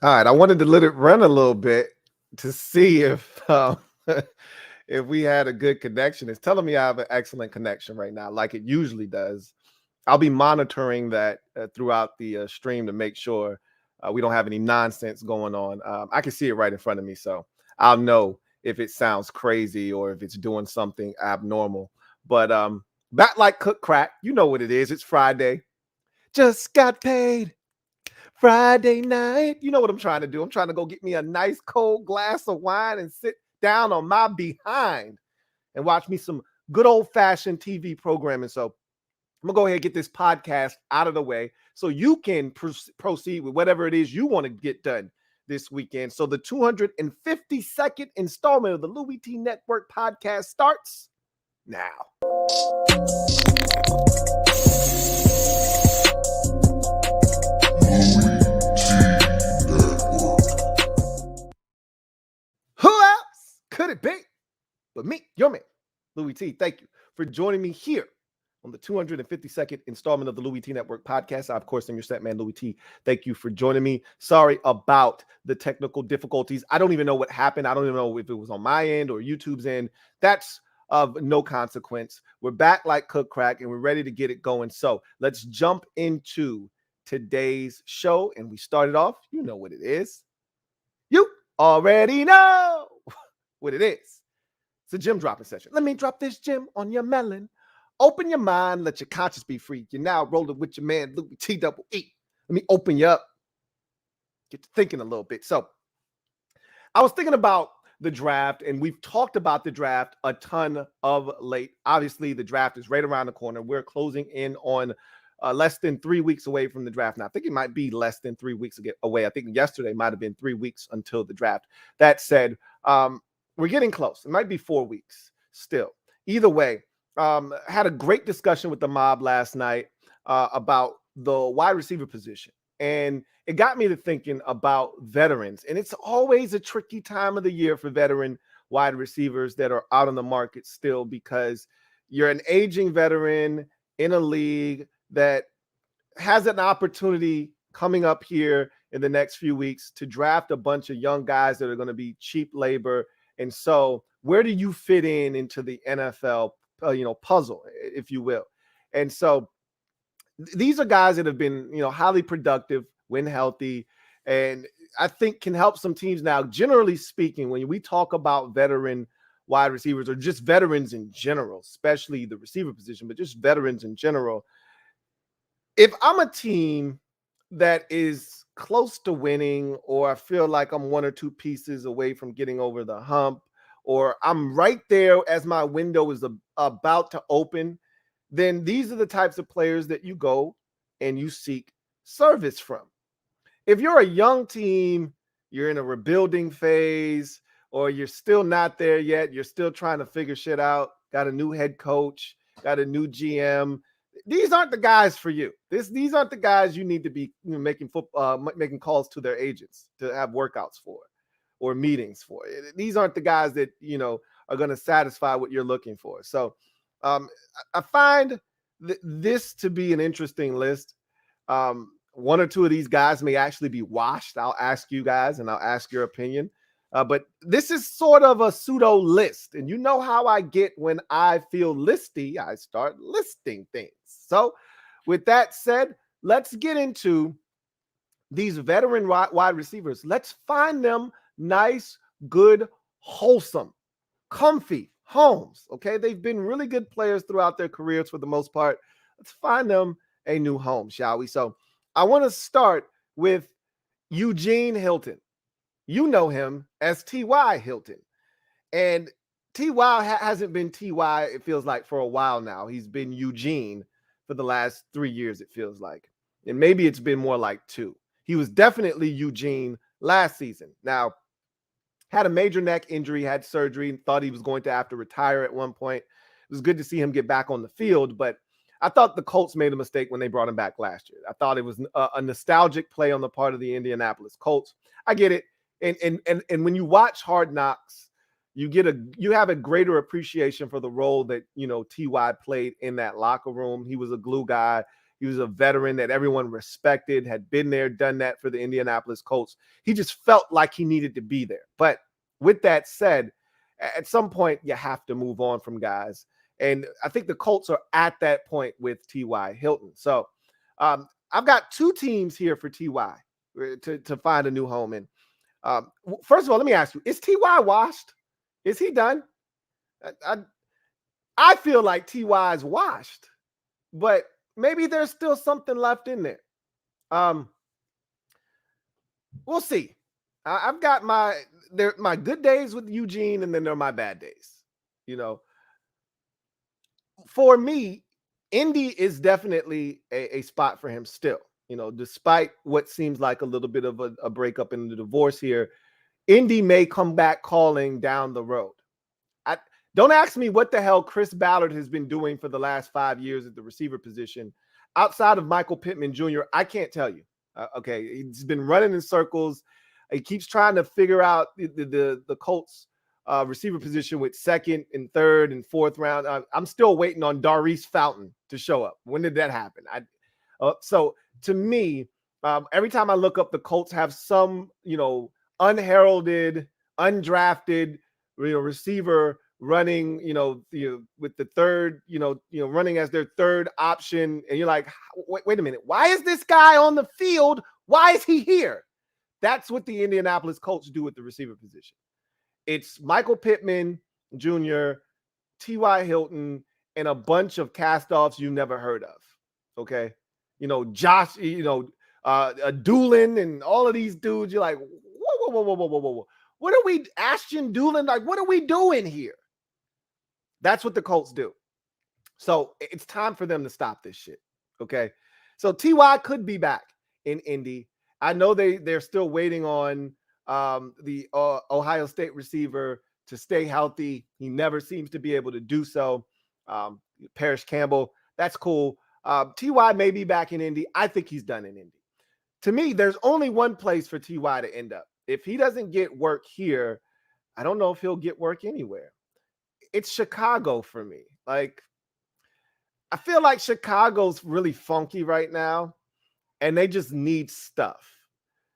All right, I wanted to let it run a little bit to see if if we had a good connection. It's telling me I have an excellent connection right now, like it usually does. I'll be monitoring that throughout the stream to make sure we don't have any nonsense going on. I can see it right in front of me, so I'll know if it sounds crazy or if it's doing something abnormal. But back like cook crack, you know what it is. It's Friday. Just got paid. Friday night. You know what I'm trying to do. I'm trying to go get me a nice cold glass of wine and sit down on my behind and watch me some good old-fashioned TV programming. So I'm going to go ahead and get this podcast out of the way so you can proceed with whatever it is you want to get done this weekend. So the 252nd installment of the Louie T Network podcast starts now. Who else could it be but me, your man, Louie T? Thank you for joining me here on the 252nd installment of the Louie T Network podcast. I, of course, am your set man, Louie T. Thank you for joining me. Sorry about the technical difficulties. I don't even know what happened. I don't even know if it was on my end or YouTube's end. That's of no consequence. We're back like cook crack, and we're ready to get it going. So let's jump into today's show. And we started off, you know what it is. You already know what it is. It's a gem dropping session. Let me drop this gem on your melon. Open your mind, let your conscience be free. You're now rolling with your man, Louie T double E. Let me open you up. Get to thinking a little bit. So I was thinking about the draft, and we've talked about the draft a ton of late. Obviously, the draft is right around the corner. We're closing in on less than 3 weeks away from the draft. Now, I think it might be less than 3 weeks away. I think yesterday might have been 3 weeks until the draft. That said, we're getting close. It might be 4 weeks still. Either way, had a great discussion with the mob last night about the wide receiver position. And it got me to thinking about veterans. And it's always a tricky time of the year for veteran wide receivers that are out on the market still, because you're an aging veteran in a league that has an opportunity coming up here in the next few weeks to draft a bunch of young guys that are going to be cheap labor. And so where do you fit into the NFL, puzzle, if you will? And so these are guys that have been, highly productive when healthy, and I think can help some teams now. Generally speaking, when we talk about veteran wide receivers or just veterans in general, especially the receiver position, but just veterans in general, if I'm a team that is close to winning, or I feel like I'm one or two pieces away from getting over the hump, or I'm right there as my window is about to open, then these are the types of players that you go and you seek service from. If you're a young team, you're in a rebuilding phase, or you're still not there yet, you're still trying to figure shit out, got a new head coach, got a new GM, these aren't the guys for you. These aren't the guys you need to be making calls to their agents to have workouts for or meetings for. These aren't the guys that, are going to satisfy what you're looking for. So I find this to be an interesting list. One or two of these guys may actually be washed. I'll ask you guys, and I'll ask your opinion. But this is sort of a pseudo list. And you know how I get when I feel listy, I start listing things. So with that said, let's get into these veteran wide receivers. Let's find them nice, good, wholesome, comfy homes. Okay, they've been really good players throughout their careers for the most part. Let's find them a new home, shall we? So I want to start with Eugene Hilton. You know him as T.Y. Hilton. And T.Y. hasn't been T.Y., it feels like, for a while now. He's been Eugene for the last 3 years, it feels like. And maybe it's been more like 2. He was definitely Eugene last season. Now, had a major neck injury, had surgery, thought he was going to have to retire at one point. It was good to see him get back on the field, but I thought the Colts made a mistake when they brought him back last year. I thought it was a nostalgic play on the part of the Indianapolis Colts. I get it. And when you watch Hard Knocks, you have a greater appreciation for the role that, T.Y. played in that locker room. He was a glue guy. He was a veteran that everyone respected, had been there, done that for the Indianapolis Colts. He just felt like he needed to be there. But with that said, at some point, you have to move on from guys. And I think the Colts are at that point with T.Y. Hilton. So I've got two teams here for T.Y. to find a new home in. First of all, let me ask you, is T.Y. washed? Is he done? I feel like T.Y. is washed, but maybe there's still something left in there. We'll see. I've got my good days with Eugene, and then there are my bad days. You know, for me, Indy is definitely a spot for him still. You know, despite what seems like a little bit of a breakup in the divorce here, Indy may come back calling down the road. Don't ask me what the hell Chris Ballard has been doing for the last 5 years at the receiver position. Outside of Michael Pittman Jr., I can't tell you. Okay, he's been running in circles. He keeps trying to figure out the Colts receiver position with second and third and fourth round. I'm still waiting on Darius Fountain to show up. When did that happen? So to me, every time I look up, the Colts have some, unheralded, undrafted, receiver running, with the third, running as their third option. And you're like, wait a minute. Why is this guy on the field? Why is he here? That's what the Indianapolis Colts do with the receiver position. It's Michael Pittman Jr., T.Y. Hilton, and a bunch of cast-offs you never heard of. Okay. Josh, Doolin and all of these dudes. You're like, whoa. What are we, Ashton Doolin? Like, what are we doing here? That's what the Colts do. So it's time for them to stop this shit. Okay. So T.Y. could be back in Indy. I know they're still waiting on the Ohio State receiver to stay healthy. He never seems to be able to do so. Parrish Campbell, that's cool. T.Y. may be back in Indy. I think he's done in Indy. To me, there's only one place for T.Y. to end up. If he doesn't get work here, I don't know if he'll get work anywhere. It's Chicago for me. Like, I feel like Chicago's really funky right now, and they just need stuff.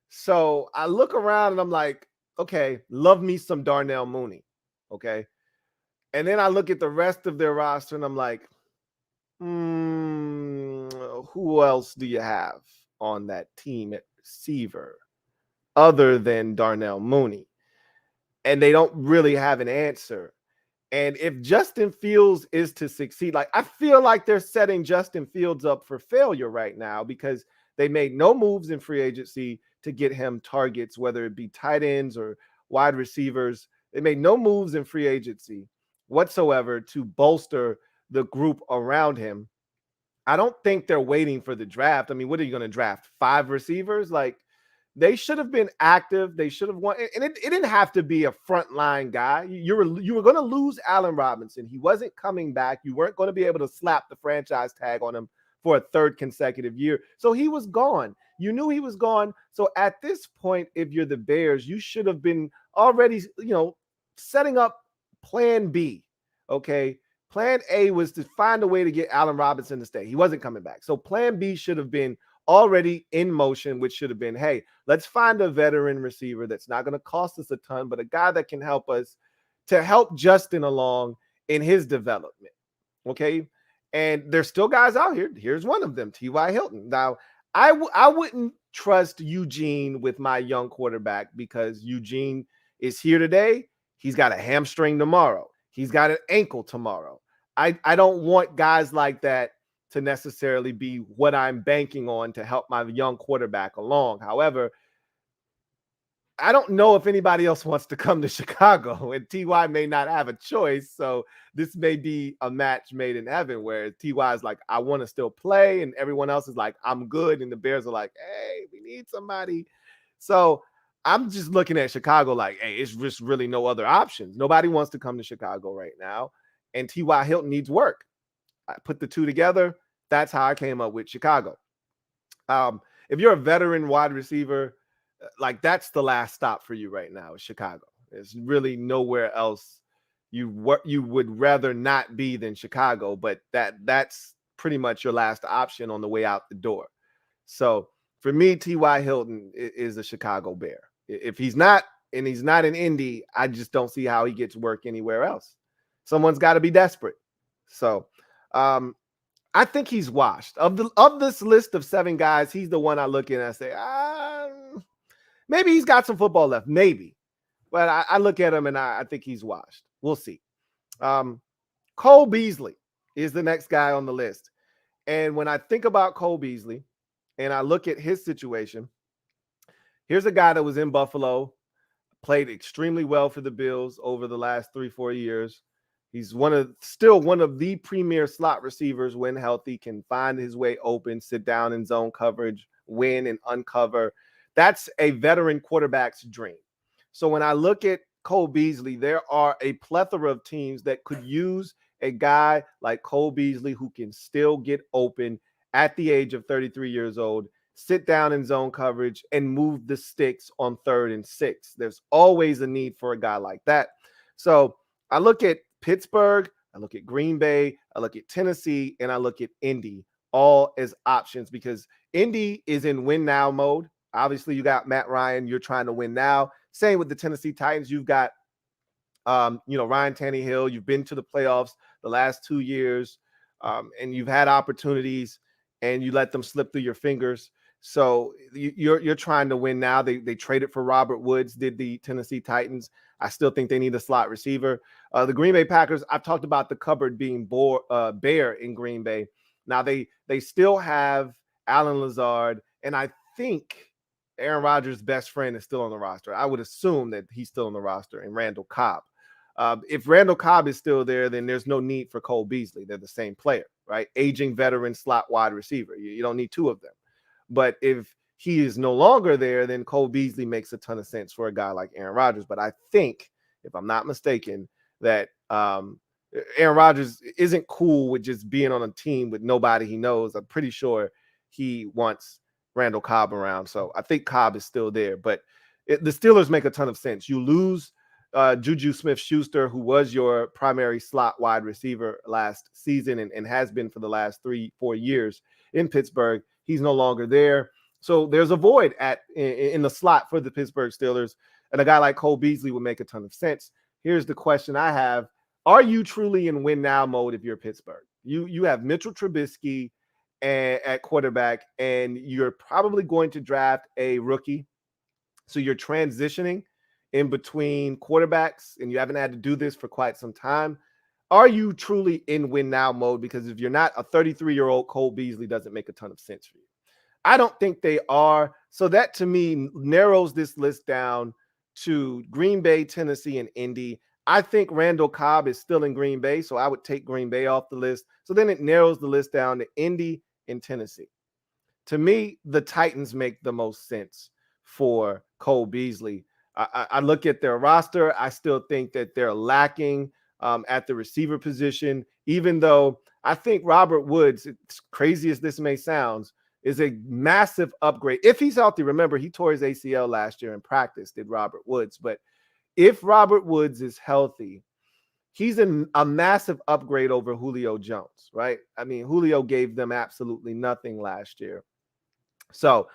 So I look around and I'm like, okay, love me some Darnell Mooney. Okay. And then I look at the rest of their roster and I'm like, who else do you have on that team at receiver other than Darnell Mooney? And they don't really have an answer. And if Justin Fields is to succeed, like, I feel like they're setting Justin Fields up for failure right now because they made no moves in free agency to get him targets, whether it be tight ends or wide receivers. They made no moves in free agency whatsoever to bolster the group around him. I don't think they're waiting for the draft. I mean, what are you going to draft? 5 receivers? Like, they should have been active. They should have won. And it didn't have to be a frontline guy. You were going to lose Allen Robinson. He wasn't coming back. You weren't going to be able to slap the franchise tag on him for a third consecutive year. So he was gone. You knew he was gone. So at this point, if you're the Bears, you should have been already, setting up plan B. Okay. Plan A was to find a way to get Allen Robinson to stay. He wasn't coming back. So plan B should have been already in motion, which should have been, hey, let's find a veteran receiver that's not going to cost us a ton, but a guy that can help us to help Justin along in his development. Okay. And there's still guys out here. Here's one of them, T.Y. Hilton. Now, I wouldn't trust Eugene with my young quarterback because Eugene is here today. He's got a hamstring tomorrow. He's got an ankle tomorrow. I don't want guys like that to necessarily be what I'm banking on to help my young quarterback along. However, I don't know if anybody else wants to come to Chicago, and T.Y. may not have a choice. So this may be a match made in heaven where T.Y. is like, I want to still play, and everyone else is like, I'm good. And the Bears are like, hey, we need somebody. So I'm just looking at Chicago like, hey, it's just really no other options. Nobody wants to come to Chicago right now. And T.Y. Hilton needs work. I put the two together. That's how I came up with Chicago. If you're a veteran wide receiver, like, that's the last stop for you right now is Chicago. There's really nowhere else you would rather not be than Chicago, but that's pretty much your last option on the way out the door. So for me, T.Y. Hilton is a Chicago Bear. If he's not, and he's not in Indy, I just don't see how he gets work anywhere else. Someone's got to be desperate. So I think he's washed. Of this list of 7 guys, he's the one I look at and I say, maybe he's got some football left, maybe. But I look at him and I think he's washed. We'll see. Cole Beasley is the next guy on the list. And when I think about Cole Beasley and I look at his situation, here's a guy that was in Buffalo, played extremely well for the Bills over the last 3-4 years. He's still one of the premier slot receivers when healthy, can find his way open, sit down in zone coverage, win and uncover. That's a veteran quarterback's dream. So when I look at Cole Beasley, there are a plethora of teams that could use a guy like Cole Beasley who can still get open at the age of 33 years old, sit down in zone coverage, and move the sticks on 3rd and 6. There's always a need for a guy like that. So I look at Pittsburgh, I look at Green Bay, I look at Tennessee, and I look at Indy, all as options because Indy is in win now mode. Obviously, you got Matt Ryan, you're trying to win now. Same with the Tennessee Titans. You've got Ryan Tannehill. You've been to the playoffs the last 2 years, and you've had opportunities, and you let them slip through your fingers. So you're trying to win now. They traded for Robert Woods, did the Tennessee Titans. I still think they need a slot receiver. The Green Bay Packers, I've talked about the cupboard being bare in Green Bay. Now they still have Alan Lazard, and I think Aaron Rodgers' best friend is still on the roster. I would assume that he's still on the roster, and Randall Cobb. If Randall Cobb is still there, then there's no need for Cole Beasley. They're the same player, right? Aging veteran slot wide receiver. You don't need 2 of them. But if he is no longer there, then Cole Beasley makes a ton of sense for a guy like Aaron Rodgers. But I think, if I'm not mistaken, that Aaron Rodgers isn't cool with just being on a team with nobody he knows. I'm pretty sure he wants Randall Cobb around. So I think Cobb is still there. But the Steelers make a ton of sense. You lose Juju Smith-Schuster, who was your primary slot wide receiver last season and has been for the last 3-4 years in Pittsburgh. He's no longer there. So there's a void in the slot for the Pittsburgh Steelers. And a guy like Cole Beasley would make a ton of sense. Here's the question I have. Are you truly in win now mode if you're Pittsburgh? You have Mitchell Trubisky at quarterback, and you're probably going to draft a rookie. So you're transitioning in between quarterbacks, and you haven't had to do this for quite some time. Are you truly in win now mode? Because if you're not, a 33-year-old Cole Beasley doesn't make a ton of sense for you. I don't think they are. So that to me narrows this list down to Green Bay, Tennessee, and Indy. I think Randall Cobb is still in Green Bay, so I would take Green Bay off the list. So then it narrows the list down to Indy and Tennessee. To me, the Titans make the most sense for Cole Beasley. I look at their roster. I still think that they're lacking at the receiver position, even though I think Robert Woods, as crazy as this may sound, is a massive upgrade. If he's healthy, remember, he tore his ACL last year in practice, did Robert Woods. But if Robert Woods is healthy, he's a massive upgrade over Julio Jones, right? I mean, Julio gave them absolutely nothing last year. So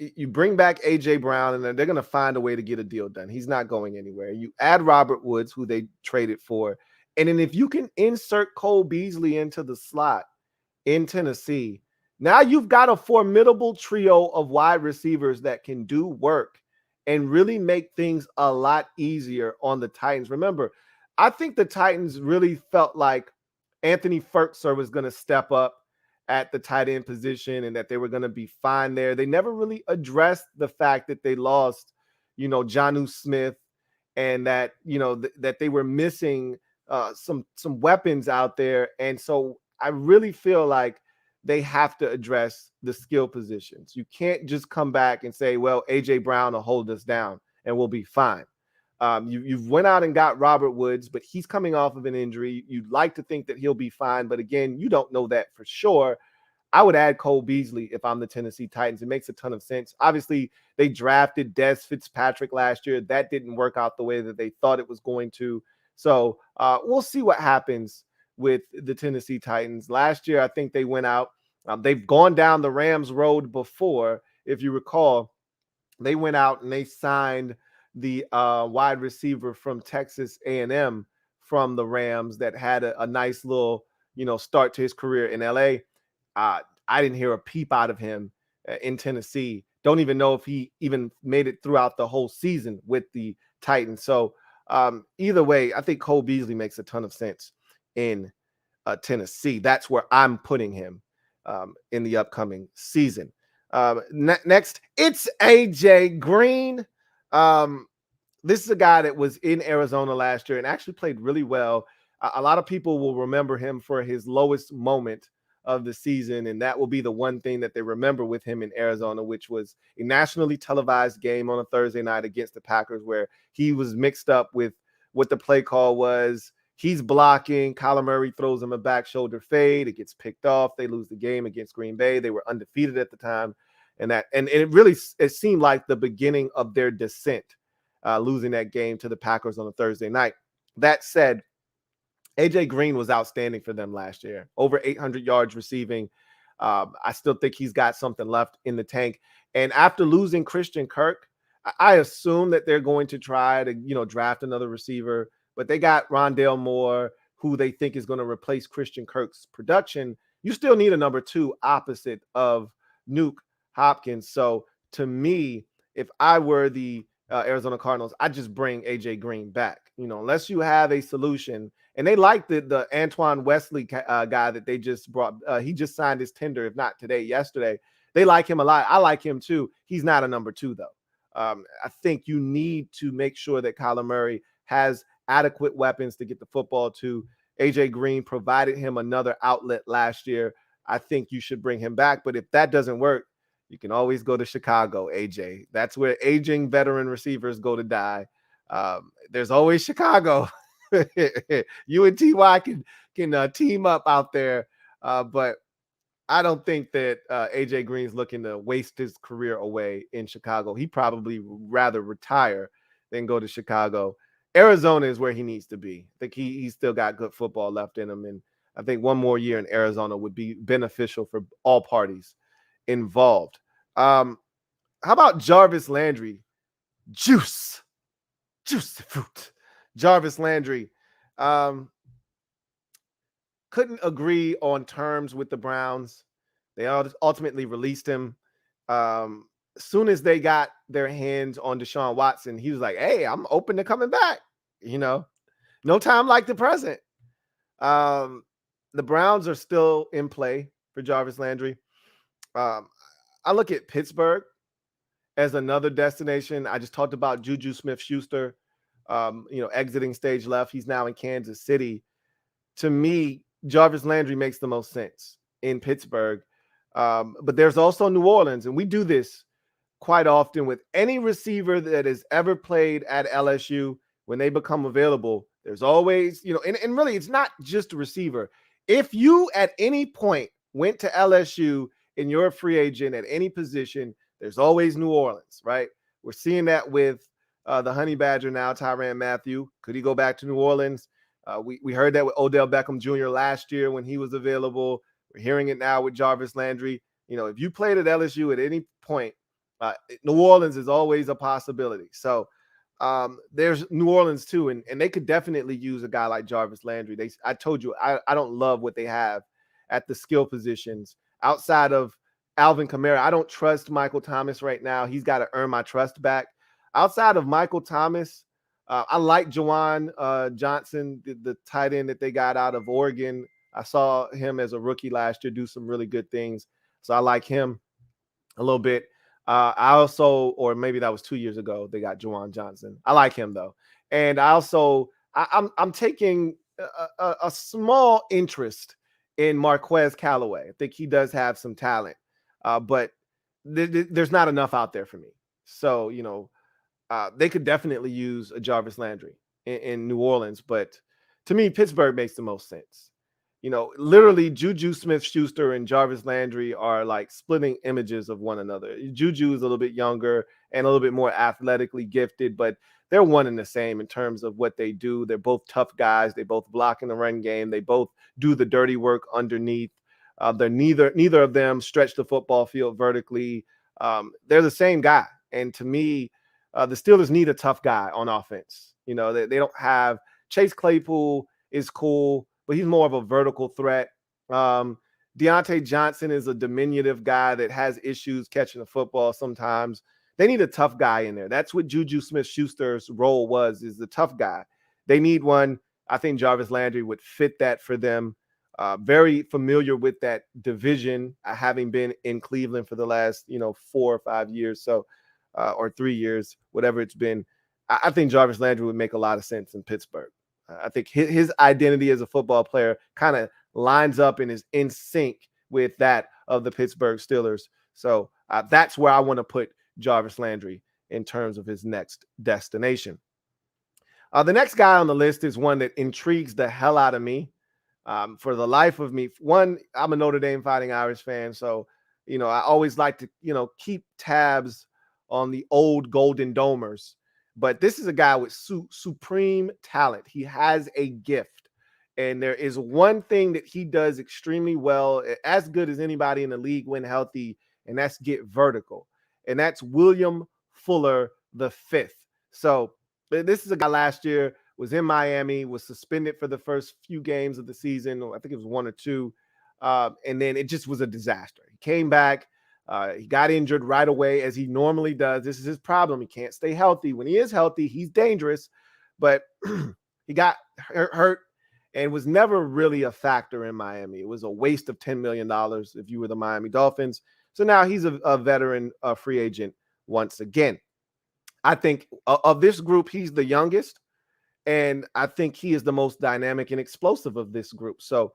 you bring back A.J. Brown, and then they're going to find a way to get a deal done. He's not going anywhere. You add Robert Woods, who they traded for. And then if you can insert Cole Beasley into the slot in Tennessee, now you've got a formidable trio of wide receivers that can do work and really make things a lot easier on the Titans. Remember, I think the Titans really felt like Anthony Ferkser was going to step up at the tight end position and that they were going to be fine there. They never really addressed the fact that they lost, Jonnu Smith, and that, that they were missing some weapons out there. And so I really feel like they have to address the skill positions. You can't just come back and say, well, A.J. Brown will hold us down and we'll be fine. You've went out and got Robert Woods, but he's coming off of an injury. You'd like to think that he'll be fine, but again, you don't know that for sure. I would add Cole Beasley if I'm the Tennessee Titans. It makes a ton of sense. Obviously, they drafted Des Fitzpatrick last year. That didn't work out the way that they thought it was going to. So we'll see what happens with the Tennessee Titans. Last year, I think they went out. They've gone down the Rams road before, if you recall. They went out and they signed the wide receiver from Texas A&M from the Rams that had a nice little, start to his career in LA. I didn't hear a peep out of him in Tennessee. Don't even know if he even made it throughout the whole season with the Titans. So either way, I think Cole Beasley makes a ton of sense in Tennessee. That's where I'm putting him in the upcoming season. Next, it's AJ Greene. This is a guy that was in Arizona last year and actually played really well. A lot of people will remember him for his lowest moment of the season, and that will be the one thing that they remember with him in Arizona, which was a nationally televised game on a Thursday night against the Packers where he was mixed up with what the play call was. He's blocking. Kyler Murray throws him a back shoulder fade. It gets picked off. They lose the game against Green Bay. They were undefeated at the time. And it seemed like the beginning of their descent, losing that game to the Packers on a Thursday night. That said, AJ Greene was outstanding for them last year. Over 800 yards receiving. I still think he's got something left in the tank. And after losing Christian Kirk, I assume that they're going to try to, draft another receiver. But they got Rondale Moore, who they think is going to replace Christian Kirk's production. You still need a number 2 opposite of Nuke Hopkins. So to me, if I were the Arizona Cardinals, I'd just bring AJ Greene back, unless you have a solution. And they like the Antoine Wesley guy that they just brought. He just signed his tender, if not today, yesterday. They like him a lot. I like him too. He's not a number 2 though. I think you need to make sure that Kyler Murray has adequate weapons to get the football to. AJ Greene provided him another outlet last year. I think you should bring him back. But if that doesn't work, you can always go to Chicago, AJ. That's where aging veteran receivers go to die. There's always Chicago. You and TY can team up out there. But I don't think that AJ Green's looking to waste his career away in Chicago. He probably rather retire than go to Chicago. Arizona is where he needs to be. I think he's still got good football left in him. And I think one more year in Arizona would be beneficial for all parties involved. How about Jarvis Landry? Juicy fruit. Jarvis Landry. Couldn't agree on terms with the Browns. They ultimately released him. As soon as they got their hands on Deshaun Watson, he was like, hey, I'm open to coming back. No time like the present. The Browns are still in play for Jarvis Landry. I look at Pittsburgh as another destination. I just talked about Juju Smith-Schuster, exiting stage left. He's now in Kansas City. To me, Jarvis Landry makes the most sense in Pittsburgh. But there's also New Orleans, and we do this quite often with any receiver that has ever played at LSU. When they become available, there's always, and really it's not just a receiver. If you at any point went to LSU and you're a free agent at any position, there's always New Orleans, right? We're seeing that with the Honey Badger now, Tyrann Mathieu. Could he go back to New Orleans? We heard that with Odell Beckham Jr. last year when he was available. We're hearing it now with Jarvis Landry. If you played at LSU at any point, New Orleans is always a possibility. So there's New Orleans too, and they could definitely use a guy like Jarvis Landry. I told you, I don't love what they have at the skill positions outside of Alvin Kamara. I don't trust Michael Thomas right now. He's got to earn my trust back. Outside of Michael Thomas, I like Juwan Johnson, the tight end that they got out of Oregon. I saw him as a rookie last year do some really good things. So I like him a little bit. I also, or maybe that was 2 years ago, they got Juwan Johnson. I like him though. And I also, I'm taking a small interest in Marquez Callaway. I think he does have some talent, but there's not enough out there for me. So, they could definitely use a Jarvis Landry in New Orleans, but to me, Pittsburgh makes the most sense. Literally Juju Smith-Schuster and Jarvis Landry are like splitting images of one another. Juju is a little bit younger and a little bit more athletically gifted, but they're one and the same in terms of what they do. They're both tough guys. They both block in the run game. They both do the dirty work underneath. They're neither of them stretch the football field vertically. They're the same guy. And to me, the Steelers need a tough guy on offense. You know, they don't have Chase Claypool is cool, but he's more of a vertical threat. Deontay Johnson is a diminutive guy that has issues catching the football sometimes. They need a tough guy in there. That's what Juju Smith-Schuster's role was, is the tough guy. They need one. I think Jarvis Landry would fit that for them. Very familiar with that division, having been in Cleveland for the last, 4 or 5 years, so or 3 years, whatever it's been. I think Jarvis Landry would make a lot of sense in Pittsburgh. I think his identity as a football player kind of lines up and is in sync with that of the Pittsburgh Steelers. So that's where I want to put Jarvis Landry in terms of his next destination. The next guy on the list is one that intrigues the hell out of me. For the life of me, one, I'm a Notre Dame Fighting Irish fan, so I always like to keep tabs on the old Golden Domers. But this is a guy with supreme talent. He has a gift, and there is one thing that he does extremely well, as good as anybody in the league when healthy, and that's get vertical. And that's William Fuller the fifth. So this is a guy last year was in Miami, was suspended for the first few games of the season. I think it was 1 or 2. And then it just was a disaster. He came back. He got injured right away, as he normally does. This is his problem. He can't stay healthy. When he is healthy, he's dangerous. But he got hurt and was never really a factor in Miami. It was a waste of $10 million if you were the Miami Dolphins. So now he's a veteran free agent once again. I think of this group, he's the youngest. And I think he is the most dynamic and explosive of this group. So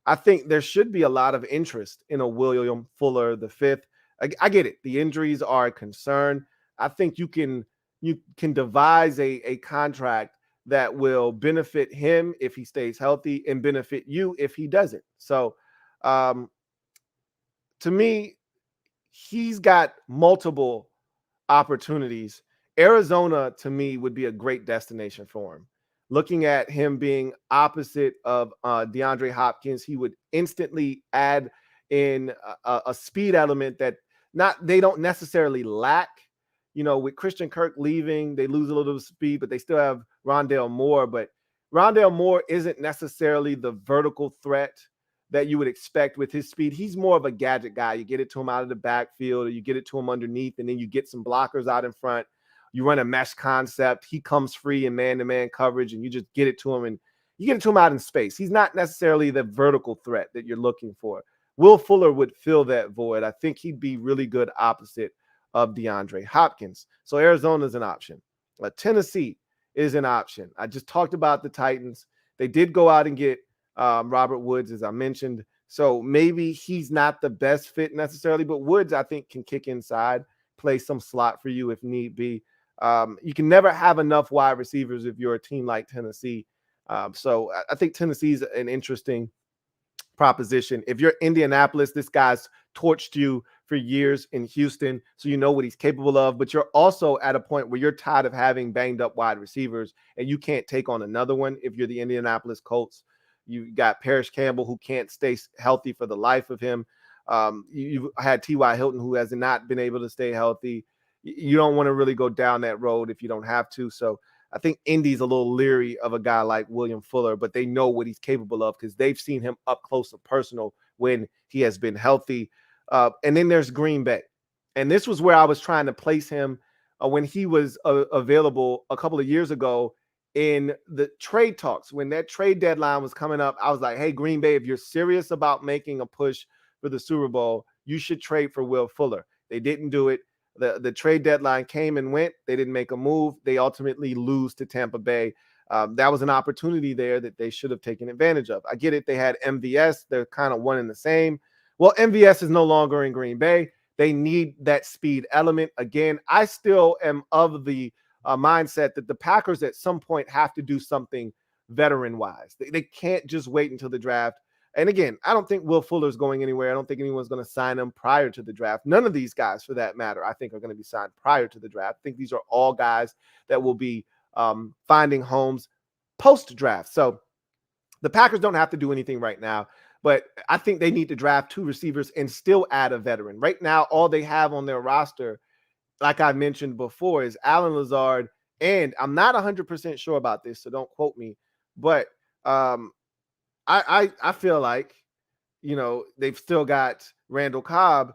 I think there should be a lot of interest in a William Fuller the fifth. I get it. The injuries are a concern. I think you can devise a contract that will benefit him if he stays healthy and benefit you if he doesn't. So to me, he's got multiple opportunities. Arizona, to me, would be a great destination for him. Looking at him being opposite of DeAndre Hopkins, he would instantly add in a speed element that they don't necessarily lack. With Christian Kirk leaving, they lose a little speed, but they still have Rondale Moore. But Rondale Moore isn't necessarily the vertical threat that you would expect with his speed. He's more of a gadget guy. You get it to him out of the backfield, or you get it to him underneath, and then you get some blockers out in front. You run a mesh concept. He comes free in man-to-man coverage, and you just get it to him, and you get it to him out in space. He's not necessarily the vertical threat that you're looking for. Will Fuller would fill that void. I think he'd be really good opposite of DeAndre Hopkins. So Arizona's an option. Tennessee is an option. I just talked about the Titans. They did go out and get Robert Woods, as I mentioned. So maybe he's not the best fit necessarily, but Woods, I think, can kick inside, play some slot for you if need be. You can never have enough wide receivers if you're a team like Tennessee. So I think Tennessee's an interesting proposition. If you're Indianapolis, this guy's torched you for years in Houston, so you know what he's capable of, but you're also at a point where you're tired of having banged up wide receivers, and you can't take on another one. If you're the Indianapolis Colts, you got Parrish Campbell, who can't stay healthy for the life of him. You've had T.Y. Hilton, who has not been able to stay healthy. You don't want to really go down that road if you don't have to. So I think Indy's a little leery of a guy like William Fuller, but they know what he's capable of because they've seen him up close and personal when he has been healthy. And then there's Green Bay. And this was where I was trying to place him when he was available a couple of years ago in the trade talks. When that trade deadline was coming up, I was like, hey, Green Bay, if you're serious about making a push for the Super Bowl, you should trade for Will Fuller. They didn't do it. The trade deadline came and went. They didn't make a move. They ultimately lose to Tampa Bay. That was an opportunity there that they should have taken advantage of. I get it. They had MVS. They're kind of one and the same. Well, MVS is no longer in Green Bay. They need that speed element. Again, I still am of the mindset that the Packers at some point have to do something veteran-wise. They can't just wait until the draft. And again, I don't think Will Fuller's going anywhere. I don't think anyone's going to sign him prior to the draft. None of these guys, for that matter, I think are going to be signed prior to the draft. I think these are all guys that will be finding homes post-draft. So the Packers don't have to do anything right now, but I think they need to draft 2 receivers and still add a veteran. Right now, all they have on their roster, like I mentioned before, is Allen Lazard, and I'm not 100% sure about this, so don't quote me, but I feel like, they've still got Randall Cobb.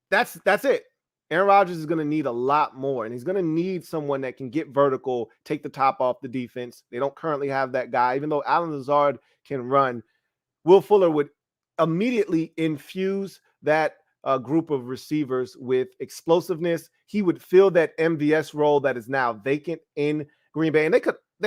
That's it. Aaron Rodgers is going to need a lot more, and he's going to need someone that can get vertical, take the top off the defense. They don't currently have that guy, even though Allen Lazard can run. Will Fuller would immediately infuse that group of receivers with explosiveness. He would fill that MVS role that is now vacant in Green Bay, and they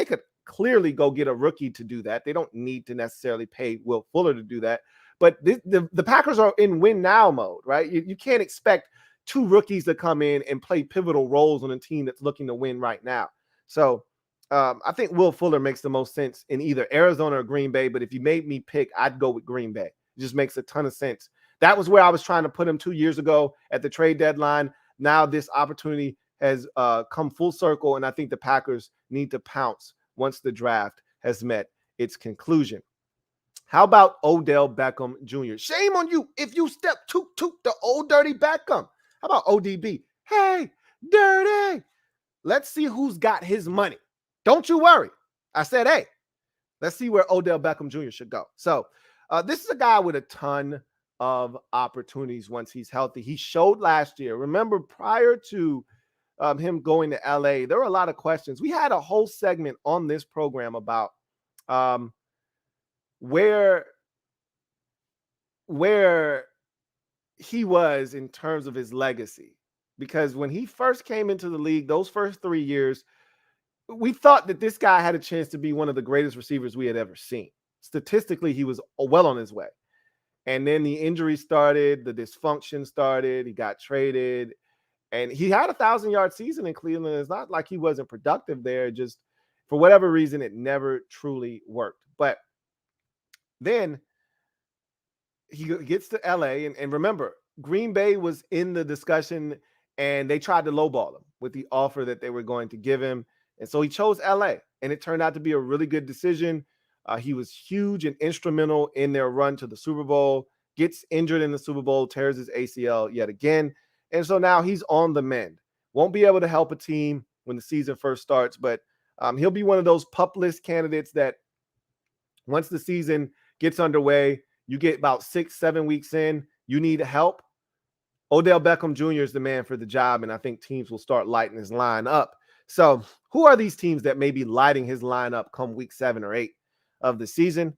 could clearly go get a rookie to do that. They don't need to necessarily pay Will Fuller to do that. But the Packers are in win now mode, right? You can't expect 2 rookies to come in and play pivotal roles on a team that's looking to win right now. So I think Will Fuller makes the most sense in either Arizona or Green Bay. But if you made me pick, I'd go with Green Bay. It just makes a ton of sense. That was where I was trying to put him 2 years ago at the trade deadline. Now this opportunity has come full circle, and I think the Packers need to pounce once the draft has met its conclusion. How about Odell Beckham Jr.? Shame on you if you step toot the old dirty Beckham. How about ODB? Hey, dirty. Let's see who's got his money. Don't you worry. I said, hey, let's see where Odell Beckham Jr. should go. So this is a guy with a ton of opportunities once he's healthy. He showed last year. Remember, prior to him going to LA, there were a lot of questions. We had a whole segment on this program about where he was in terms of his legacy. Because when he first came into the league, those first 3 years, we thought that this guy had a chance to be one of the greatest receivers we had ever seen. Statistically, he was well on his way. And then the injury started, the dysfunction started, he got traded, and he had a 1,000-yard season in Cleveland. It's not like he wasn't productive there. Just for whatever reason, it never truly worked. But then he gets to LA, and remember, Green Bay was in the discussion, and they tried to lowball him with the offer that they were going to give him. And so he chose LA, and it turned out to be a really good decision. He was huge and instrumental in their run to the Super Bowl, gets injured in the Super Bowl, tears his ACL yet again. And so now he's on the mend. Won't be able to help a team when the season first starts, but he'll be one of those pup list candidates that once the season gets underway, you get about 6-7 weeks in, you need help. Odell Beckham Jr. is the man for the job, and I think teams will start lighting his line up. So who are these teams that may be lighting his line up come week 7 or 8 of the season?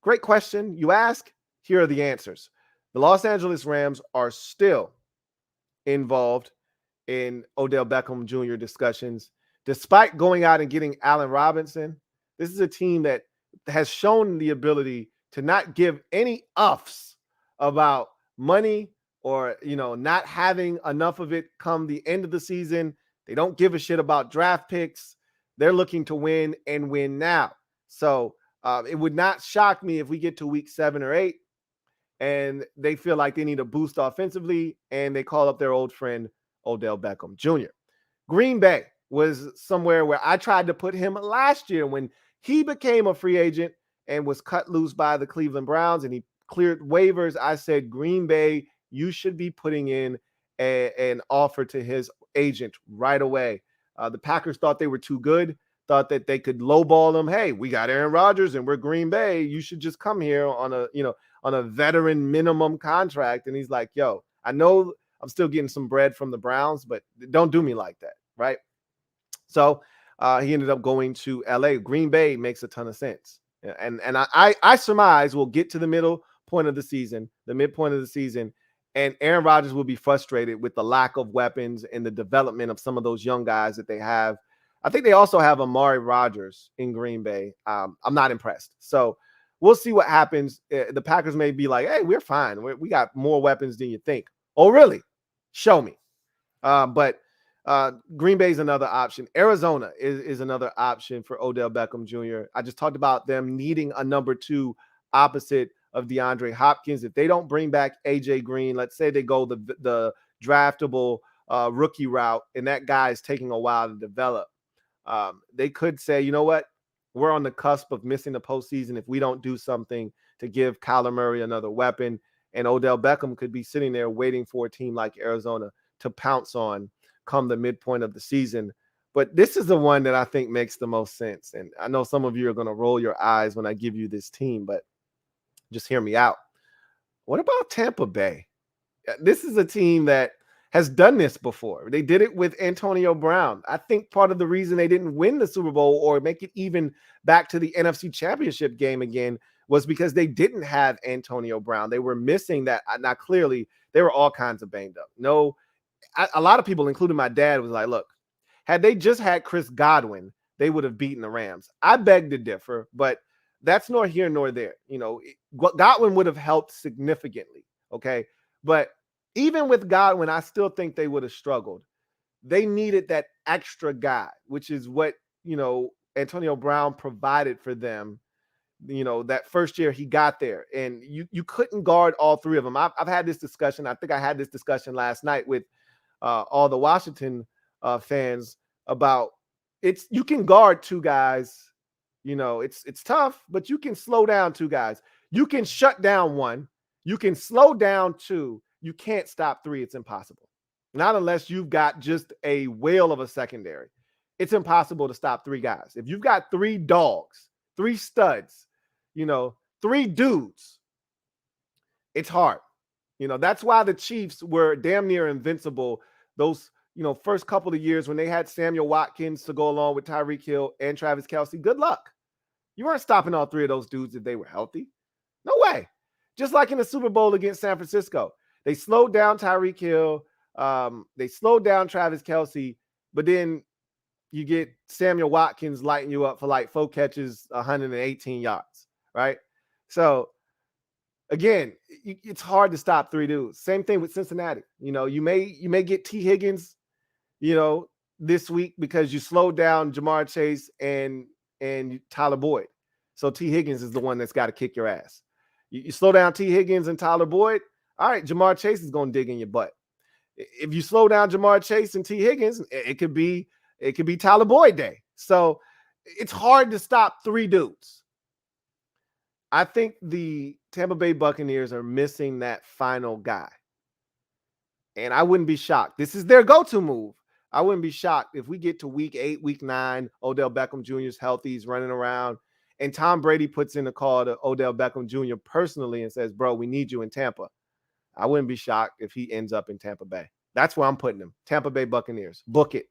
Great question. You ask, here are the answers. The Los Angeles Rams are still involved in Odell Beckham Jr. discussions. Despite going out and getting Allen Robinson, this is a team that has shown the ability to not give any uffs about money or, not having enough of it come the end of the season. They don't give a shit about draft picks. They're looking to win and win now. So it would not shock me if we get to week 7 or 8 and they feel like they need a boost offensively and they call up their old friend Odell Beckham Jr. Green Bay was somewhere where I tried to put him last year when he became a free agent and was cut loose by the Cleveland Browns and he cleared waivers. I said, Green Bay, you should be putting in an offer to his agent right away. The Packers thought they were too good, thought that they could lowball him. Hey, we got Aaron Rodgers and we're Green Bay. You should just come here on a veteran minimum contract. And he's like, yo, I know I'm still getting some bread from the Browns, but don't do me like that, right? So he ended up going to LA. Green Bay makes a ton of sense. And I surmise we'll get to the midpoint of the season, and Aaron Rodgers will be frustrated with the lack of weapons and the development of some of those young guys that they have. I think they also have Amari Rodgers in Green Bay. I'm not impressed. So we'll see what happens. The Packers may be like, hey, we're fine. We got more weapons than you think. Oh, really? Show me. But Green Bay is another option. Arizona is another option for Odell Beckham Jr. I just talked about them needing a number 2 opposite of DeAndre Hopkins. If they don't bring back A.J. Greene, let's say they go the draftable rookie route, and that guy is taking a while to develop, they could say, you know what? We're on the cusp of missing the postseason if we don't do something to give Kyler Murray another weapon. And Odell Beckham could be sitting there waiting for a team like Arizona to pounce on come the midpoint of the season. But this is the one that I think makes the most sense. And I know some of you are going to roll your eyes when I give you this team, but just hear me out. What about Tampa Bay? This is a team that has done this before. They did it with Antonio Brown. I think part of the reason they didn't win the Super Bowl or make it even back to the NFC Championship game again was because they didn't have Antonio Brown. They were missing that. Now, clearly, they were all kinds of banged up. A lot of people, including my dad, was like, look, had they just had Chris Godwin, they would have beaten the Rams. I beg to differ, but that's nor here nor there. Godwin would have helped significantly, okay? But even with Godwin, I still think they would have struggled. They needed that extra guy, which is what, Antonio Brown provided for them, that first year he got there. And you couldn't guard all three of them. I've had this discussion. I think I had this discussion last night with all the Washington fans about you can guard two guys. It's tough, but you can slow down two guys. You can shut down one. You can slow down two. You can't stop three. It's impossible. Not unless you've got just a whale of a secondary. It's impossible to stop three guys. If you've got three dogs, three studs, three dudes, it's hard. That's why the Chiefs were damn near invincible those, first couple of years when they had Samuel Watkins to go along with Tyreek Hill and Travis Kelce. Good luck. You weren't stopping all three of those dudes if they were healthy. No way. Just like in the Super Bowl against San Francisco. They slowed down Tyreek Hill. They slowed down Travis Kelce, but then you get Samuel Watkins lighting you up for like 4 catches, 118 yards, right? So, again, it's hard to stop three dudes. Same thing with Cincinnati. You may get T. Higgins, this week because you slowed down Jamar Chase and Tyler Boyd. So T. Higgins is the one that's got to kick your ass. You slow down T. Higgins and Tyler Boyd, all right, Jamar Chase is going to dig in your butt. If you slow down Jamar Chase and T. Higgins, it could be Tyler Boyd day. So it's hard to stop three dudes. I think the Tampa Bay Buccaneers are missing that final guy. And I wouldn't be shocked. This is their go-to move. I wouldn't be shocked if we get to week 8, week 9, Odell Beckham Jr. is healthy, he's running around, and Tom Brady puts in a call to Odell Beckham Jr. personally and says, bro, we need you in Tampa. I wouldn't be shocked if he ends up in Tampa Bay. That's where I'm putting him. Tampa Bay Buccaneers. Book it.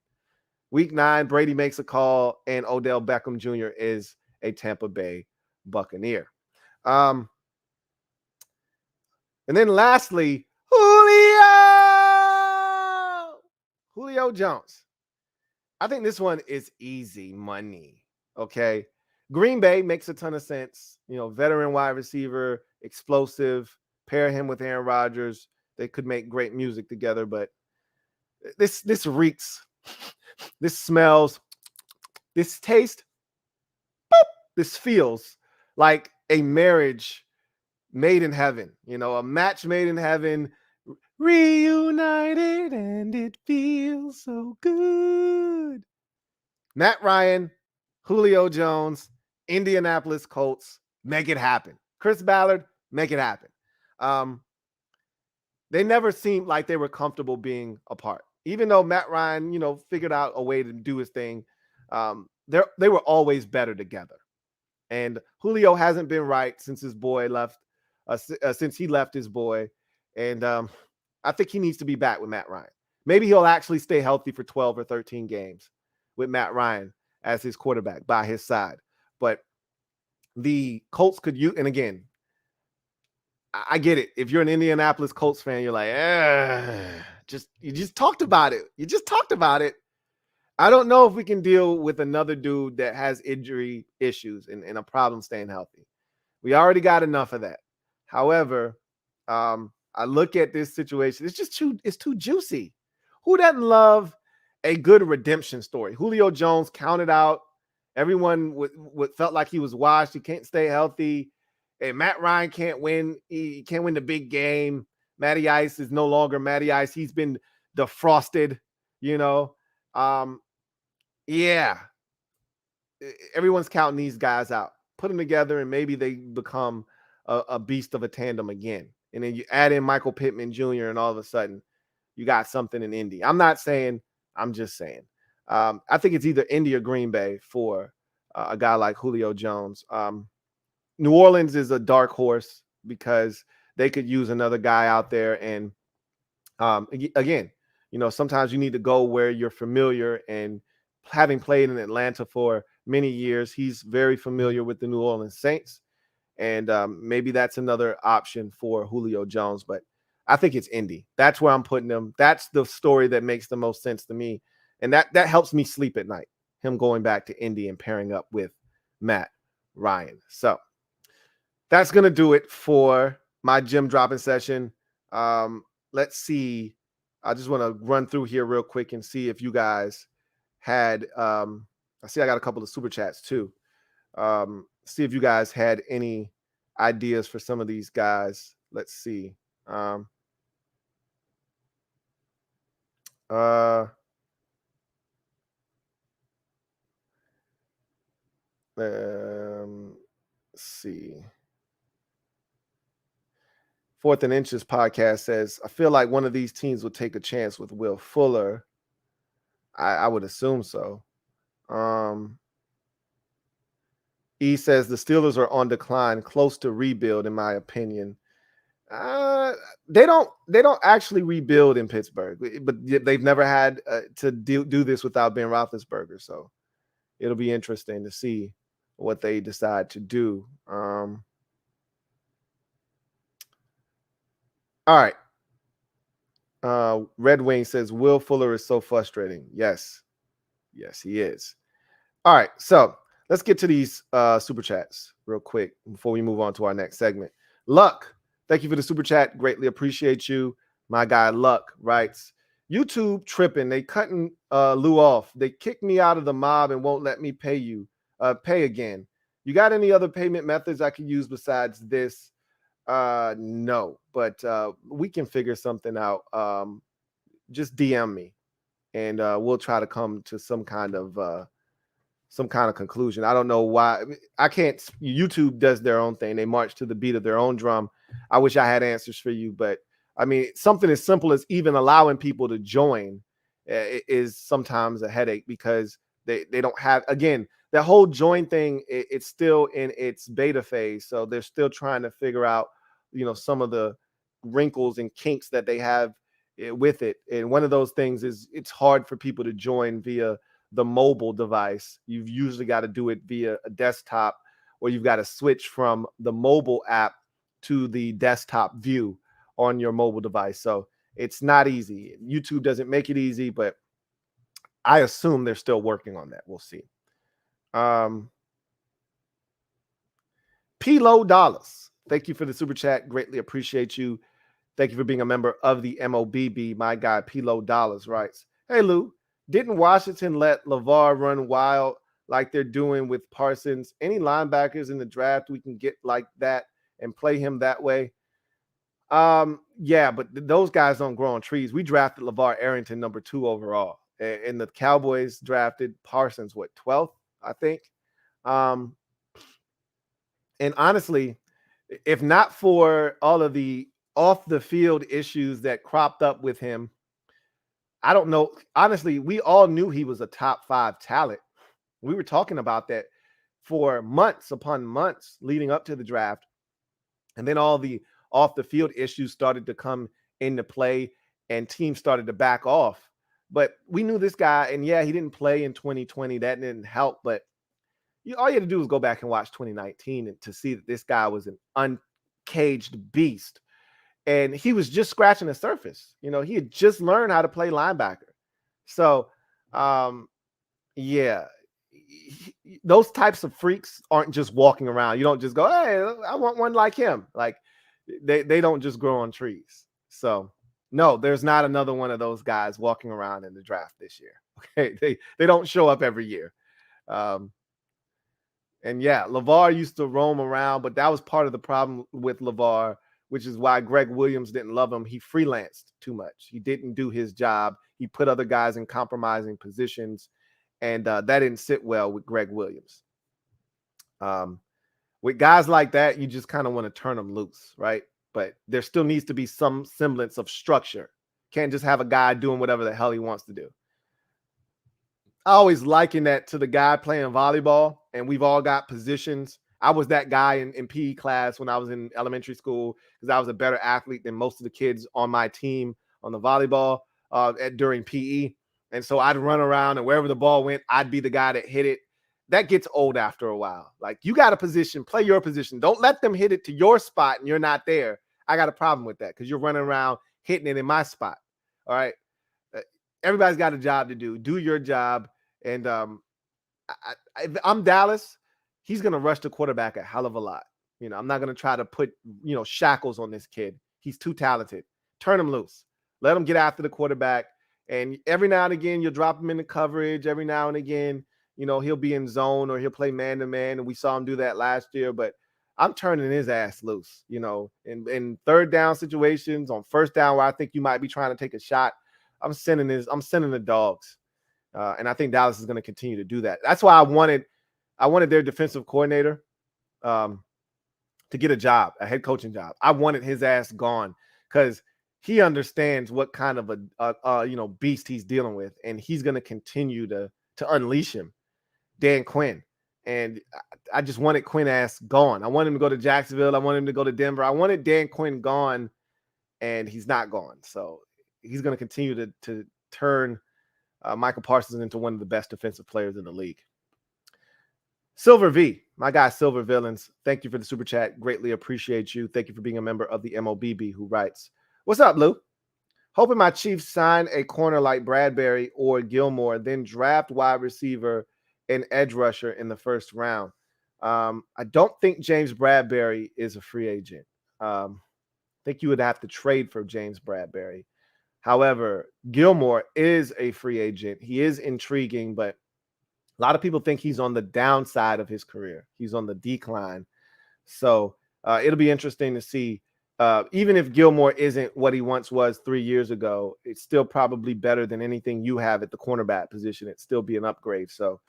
Week 9, Brady makes a call, and Odell Beckham Jr. is a Tampa Bay Buccaneer. And then lastly, Julio Jones. I think this one is easy money, okay? Green Bay makes a ton of sense. Veteran wide receiver, explosive, pair him with Aaron Rodgers. They could make great music together, but this reeks, this smells, this tastes, boop, this feels like a marriage made in heaven, a match made in heaven, reunited, and it feels so good. Matt Ryan, Julio Jones, Indianapolis Colts, make it happen. Chris Ballard, make it happen. They never seemed like they were comfortable being apart. Even though Matt Ryan, figured out a way to do his thing, they were always better together. And Julio hasn't been right since his boy left, since he left his boy. And I think he needs to be back with Matt Ryan. Maybe he'll actually stay healthy for 12 or 13 games with Matt Ryan as his quarterback by his side. But the Colts could use, and again, I get it. If you're an Indianapolis Colts fan, you're like, you just talked about it. You just talked about it. I don't know if we can deal with another dude that has injury issues and a problem staying healthy. We already got enough of that. However, I look at this situation. It's too juicy. Who doesn't love a good redemption story? Julio Jones counted out. Everyone felt like he was washed. He can't stay healthy. Hey, Matt Ryan can't win. He can't win the big game. Matty Ice is no longer Matty Ice. He's been defrosted, you know. Yeah. Everyone's counting these guys out. Put them together, and maybe they become a beast of a tandem again. And then you add in Michael Pittman Jr., and all of a sudden, you got something in Indy. I'm not saying, I'm just saying. I think it's either Indy or Green Bay for a guy like Julio Jones. New Orleans is a dark horse because they could use another guy out there. And again, sometimes you need to go where you're familiar. And having played in Atlanta for many years, he's very familiar with the New Orleans Saints. And maybe that's another option for Julio Jones. But I think it's Indy. That's where I'm putting him. That's the story that makes the most sense to me. And that helps me sleep at night, him going back to Indy and pairing up with Matt Ryan. So that's going to do it for my Gem Droppin Session. Let's see. I just want to run through here real quick and see if you guys had, I see I got a couple of super chats too. See if you guys had any ideas for some of these guys. Let's see. Let's see. Fourth and Inches podcast says, I feel like one of these teams would take a chance with Will Fuller. I would assume so. E says the Steelers are on decline, close to rebuild, in my opinion. They don't actually rebuild in Pittsburgh, but they've never had to do this without Ben Roethlisberger. So it'll be interesting to see what they decide to do. All right. Red Wing says Will Fuller is so frustrating. Yes, he is. All right, so let's get to these super chats real quick before we move on to our next segment. Luck, thank you for the super chat. Greatly appreciate you. My guy Luck writes, YouTube tripping. They cutting Lou off. They kicked me out of the mob and won't let me pay again. You got any other payment methods I could use besides this? No, but we can figure something out. Just DM me and we'll try to come to some kind of conclusion. I don't know why. I can't. YouTube does their own thing. They march to the beat of their own drum. I wish I had answers for you, but I mean, something as simple as even allowing people to join is sometimes a headache because they don't have, again, that whole join thing, it's still in its beta phase. So they're still trying to figure out, some of the wrinkles and kinks that they have with it. And one of those things is it's hard for people to join via the mobile device. You've usually got to do it via a desktop, or you've got to switch from the mobile app to the desktop view on your mobile device. So it's not easy. YouTube doesn't make it easy, but I assume they're still working on that. We'll see. P-Low Dollars, thank you for the super chat. Greatly appreciate you. Thank you for being a member of the MOBB. My guy P-Low Dollars writes, hey Lou, didn't Washington let LeVar run wild like they're doing with Parsons? Any linebackers in the draft we can get like that and play him that way? Yeah, but those guys don't grow on trees. We drafted LeVar Arrington number 2 overall, and the Cowboys drafted Parsons, 12th, I think. And honestly, if not for all of the off the field issues that cropped up with him, I don't know. Honestly, we all knew he was a top 5 talent. We were talking about that for months upon months leading up to the draft. And then all the off the field issues started to come into play and teams started to back off. But we knew this guy, and yeah, he didn't play in 2020. That didn't help. But all you had to do was go back and watch 2019 and to see that this guy was an uncaged beast. And he was just scratching the surface. He had just learned how to play linebacker. So, yeah, those types of freaks aren't just walking around. You don't just go, hey, I want one like him. Like they don't just grow on trees. So, no, there's not another one of those guys walking around in the draft this year. Okay, they don't show up every year. And yeah, LeVar used to roam around, but that was part of the problem with LeVar, which is why Greg Williams didn't love him. He freelanced too much. He didn't do his job. He put other guys in compromising positions, and that didn't sit well with Greg Williams. With guys like that, you just kind of want to turn them loose, right? But there still needs to be some semblance of structure. Can't just have a guy doing whatever the hell he wants to do. I always liken that to the guy playing volleyball, and we've all got positions. I was that guy in PE class when I was in elementary school because I was a better athlete than most of the kids on my team on the volleyball during PE. And so I'd run around, and wherever the ball went, I'd be the guy that hit it. That gets old after a while. Like, you got a position, play your position. Don't let them hit it to your spot and you're not there. I got a problem with that because you're running around hitting it in my spot. All right. Everybody's got a job to do. Do your job. And if I'm Dallas, he's going to rush the quarterback a hell of a lot. You know, I'm not going to try to put, shackles on this kid. He's too talented. Turn him loose. Let him get after the quarterback. And every now and again, you'll drop him into coverage. Every now and again, he'll be in zone or he'll play man-to-man. And we saw him do that last year. But I'm turning his ass loose, in third down situations, on first down where I think you might be trying to take a shot. I'm sending the dogs. And I think Dallas is going to continue to do that. That's why I wanted their defensive coordinator to get a head coaching job. I wanted his ass gone because he understands what kind of a beast he's dealing with, and he's going to continue to unleash him. Dan Quinn. And I just wanted Quinn ass gone. I want him to go to Jacksonville. I want him to go to Denver. I wanted Dan Quinn gone, and he's not gone. So he's going to continue to turn Michael Parsons into one of the best defensive players in the league. Silver V, my guy Silver Villains, thank you for the super chat. Greatly appreciate you. Thank you for being a member of the MOBB, who writes, "What's up, Lou? Hoping my Chiefs sign a corner like Bradbury or Gilmore, then draft wide receiver and edge rusher in the first round. I don't think James Bradbury is a free agent. I think you would have to trade for James Bradbury. However, Gilmore is a free agent. He is intriguing, but a lot of people think he's on the downside of his career. He's on the decline. So it'll be interesting to see. Even if Gilmore isn't what he once was 3 years ago, it's still probably better than anything you have at the cornerback position. It'd still be an upgrade. So,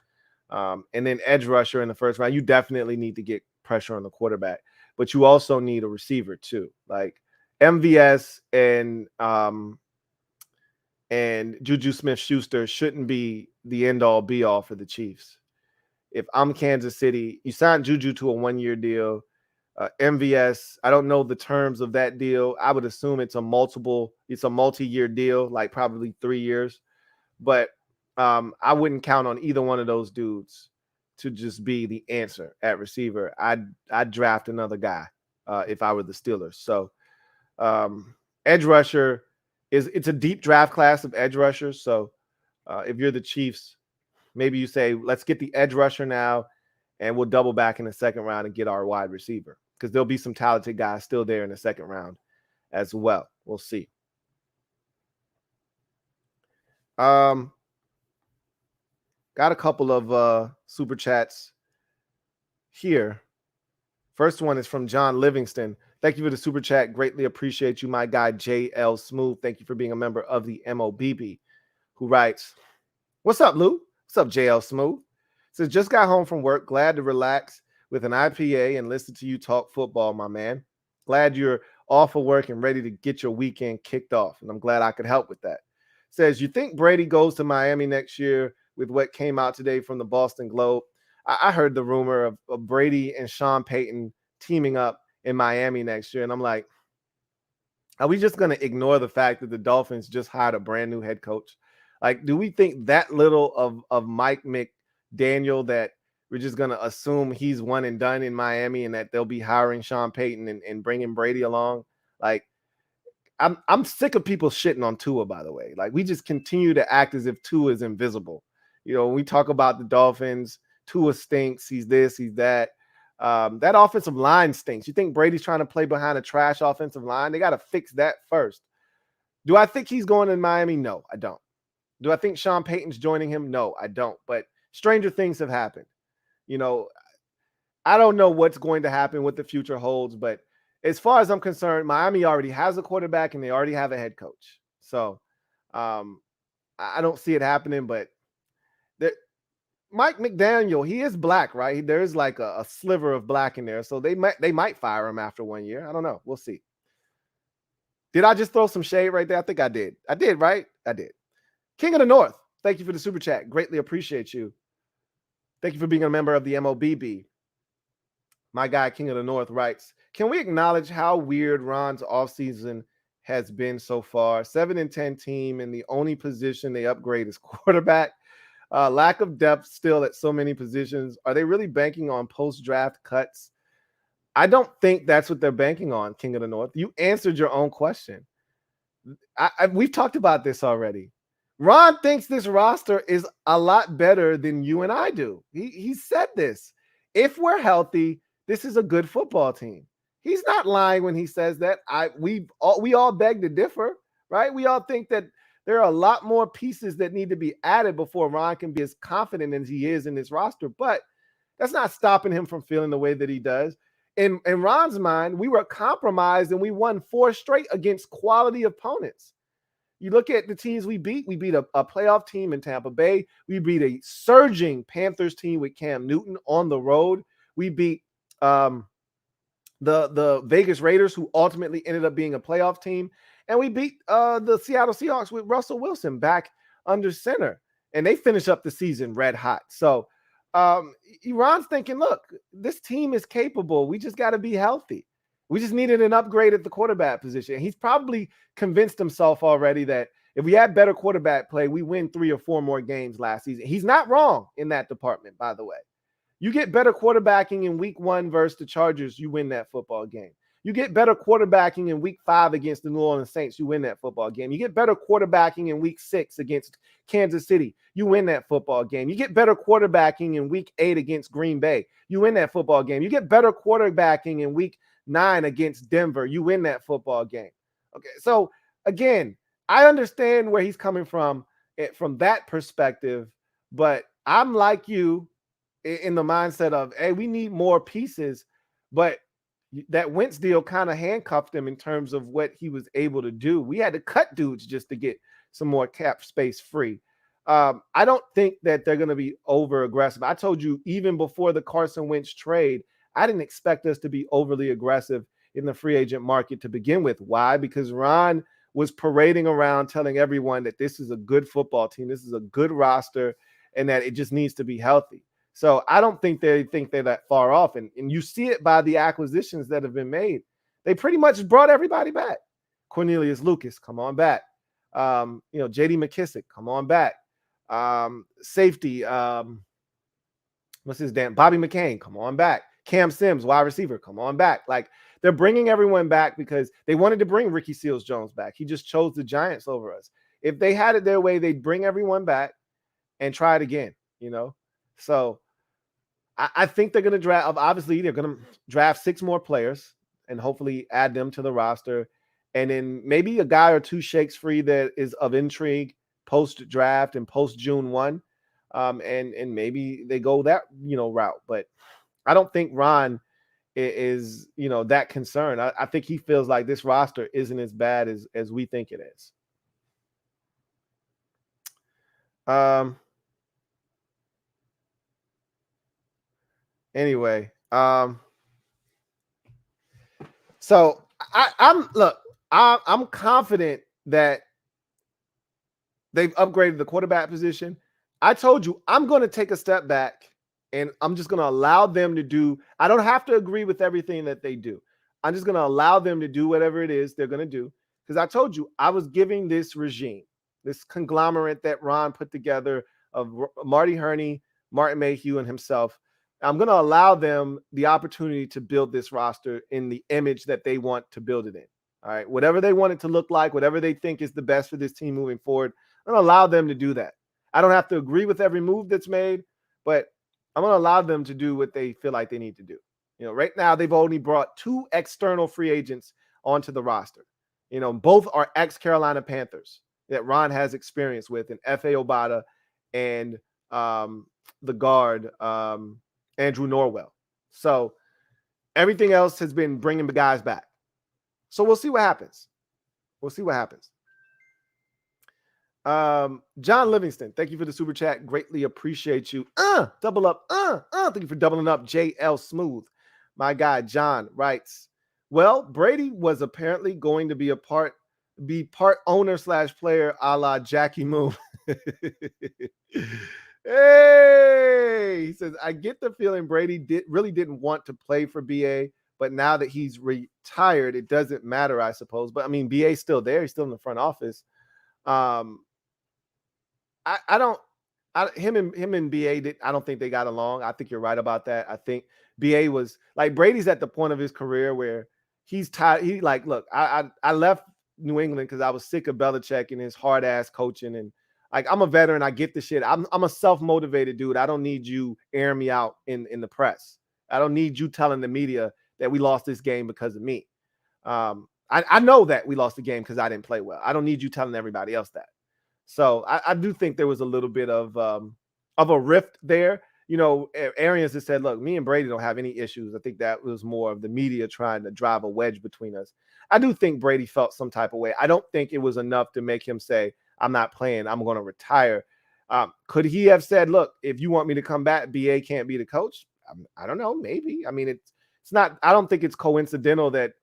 and then edge rusher in the first round, you definitely need to get pressure on the quarterback, but you also need a receiver too. Like MVS and Juju Smith-Schuster shouldn't be the end-all, be-all for the Chiefs. If I'm Kansas City, you sign Juju to a 1-year deal. MVS, I don't know the terms of that deal. I would assume it's a multi-year deal, like probably 3 years. But I wouldn't count on either one of those dudes to just be the answer at receiver. I'd draft another guy if I were the Steelers. So edge rusher, it's a deep draft class of edge rushers. So if you're the Chiefs, maybe you say, let's get the edge rusher now, and we'll double back in the second round and get our wide receiver, because there'll be some talented guys still there in the second round as well. We'll see. Got a couple of super chats here. First one is from John Livingston. Thank you for the super chat. Greatly appreciate you, my guy JL Smooth. Thank you for being a member of the MOBB, who writes, "What's up, Lou? What's up, JL Smooth? Says, just got home from work. Glad to relax with an IPA and listen to you talk football, my man. Glad you're off of work and ready to get your weekend kicked off. And I'm glad I could help with that. Says, you think Brady goes to Miami next year with what came out today from the Boston Globe? I heard the rumor of Brady and Sean Payton teaming up in Miami next year. And I'm like, are we just going to ignore the fact that the Dolphins just hired a brand new head coach? Like, do we think that little of Mike McDaniel that we're just going to assume he's one and done in Miami and that they'll be hiring Sean Payton and bringing Brady along? Like, I'm sick of people shitting on Tua, by the way. Like, we just continue to act as if Tua is invisible. You know, when we talk about the Dolphins, Tua stinks. He's this, he's that. That offensive line stinks. You think Brady's trying to play behind a trash offensive line? They got to fix that first. Do I think he's going to Miami? No, I don't. Do I think Sean Payton's joining him? No, I don't. But stranger things have happened. You know, I don't know what's going to happen, what the future holds, but as far as I'm concerned, Miami already has a quarterback and they already have a head coach. So I don't see it happening, but Mike McDaniel, he is black, right? There's like a sliver of black in there. So they might fire him after 1 year. I don't know. We'll see. Did I just throw some shade right there? I think I did. I did, right? I did. King of the North, thank you for the super chat. Greatly appreciate you. Thank you for being a member of the MOBB. My guy, King of the North, writes, can we acknowledge how weird Ron's offseason has been so far? 7-10 team, and the only position they upgrade is quarterback. Lack of depth still at so many positions. Are they really banking on post-draft cuts? I don't think that's what they're banking on, King of the North. You answered your own question. We've talked about this already. Ron thinks this roster is a lot better than you and I do. He said this. If we're healthy, this is a good football team. He's not lying when he says that. We all beg to differ, right? We all think that there are a lot more pieces that need to be added before Ron can be as confident as he is in this roster. But that's not stopping him from feeling the way that he does. In Ron's mind, we were compromised and we won 4 straight against quality opponents. You look at the teams we beat. We beat a playoff team in Tampa Bay. We beat a surging Panthers team with Cam Newton on the road. We beat the Vegas Raiders, who ultimately ended up being a playoff team. And we beat the Seattle Seahawks with Russell Wilson back under center. And they finish up the season red hot. So Ron's thinking, look, this team is capable. We just got to be healthy. We just needed an upgrade at the quarterback position. He's probably convinced himself already that if we had better quarterback play, we win 3 or 4 more games last season. He's not wrong in that department, by the way. You get better quarterbacking in week 1 versus the Chargers, you win that football game. You get better quarterbacking in week 5 against the New Orleans Saints, you win that football game. You get better quarterbacking in week 6 against Kansas City, you win that football game. You get better quarterbacking in week 8 against Green Bay, you win that football game. You get better quarterbacking in week 9 against Denver, you win that football game. Okay, so again, I understand where he's coming from that perspective, but I'm like you in the mindset of, hey, we need more pieces, but that Wentz deal kind of handcuffed him in terms of what he was able to do. We had to cut dudes just to get some more cap space free. I don't think that they're going to be over aggressive. I told you even before the Carson Wentz trade, I didn't expect us to be overly aggressive in the free agent market to begin with. Why? Because Ron was parading around telling everyone that this is a good football team, this is a good roster, and that it just needs to be healthy. So I don't think they think they're that far off. And you see it by the acquisitions that have been made. They pretty much brought everybody back. Cornelius Lucas, come on back. J.D. McKissick, come on back. Safety, what's his damn? Bobby McCain, come on back. Cam Sims, wide receiver, come on back. Like, they're bringing everyone back because they wanted to bring Ricky Seals-Jones back. He just chose the Giants over us. If they had it their way, they'd bring everyone back and try it again, So I think they're going to draft. Obviously, they're going to draft 6 more players and hopefully add them to the roster. And then maybe a guy or 2 shakes free that is of intrigue post-draft and post-June 1. And maybe they go that, route. But I don't think Ron is that concerned. I think he feels like this roster isn't as bad as we think it is. Anyway, so I'm confident that they've upgraded the quarterback position. I told you I'm going to take a step back and I'm just going to allow them to do. I don't have to agree with everything that they do. I'm just going to allow them to do whatever it is they're going to do. Because I told you I was giving this regime, this conglomerate that Ron put together of Marty Hurney, Martin Mayhew, and himself. I'm going to allow them the opportunity to build this roster in the image that they want to build it in. All right. Whatever they want it to look like, whatever they think is the best for this team moving forward, I'm going to allow them to do that. I don't have to agree with every move that's made, but I'm going to allow them to do what they feel like they need to do. Right now they've only brought 2 external free agents onto the roster. Both are ex-Carolina Panthers that Ron has experience with, and F.A. Obata and the guard, Andrew Norwell. So everything else has been bringing the guys back. So we'll see what happens. We'll see what happens. John Livingston, thank you for the super chat. Greatly appreciate you. Double up. Thank you for doubling up. JL Smooth. My guy John writes, well, Brady was apparently going to be part owner / player a la Jackie Moon. Hey, he says, I get the feeling Brady really didn't want to play for BA, but now that he's retired, it doesn't matter, I suppose. But I mean, BA's still there. He's still in the front office. Him and BA I don't think they got along. I think you're right about that. I think BA was like, Brady's at the point of his career where he's tired. He like, look, I left New England because I was sick of Belichick and his hard ass coaching. And like, I'm a veteran. I get the shit. I'm a self-motivated dude. I don't need you airing me out in the press. I don't need you telling the media that we lost this game because of me. I know that we lost the game because I didn't play well. I don't need you telling everybody else that. So I do think there was a little bit of a rift there. You know, Arians has said, look, me and Brady don't have any issues. I think that was more of the media trying to drive a wedge between us. I do think Brady felt some type of way. I don't think it was enough to make him say, I'm not playing, I'm going to retire. Could he have said, look, if you want me to come back, BA can't be the coach? I don't know, maybe. I mean, it's not, I don't think it's coincidental that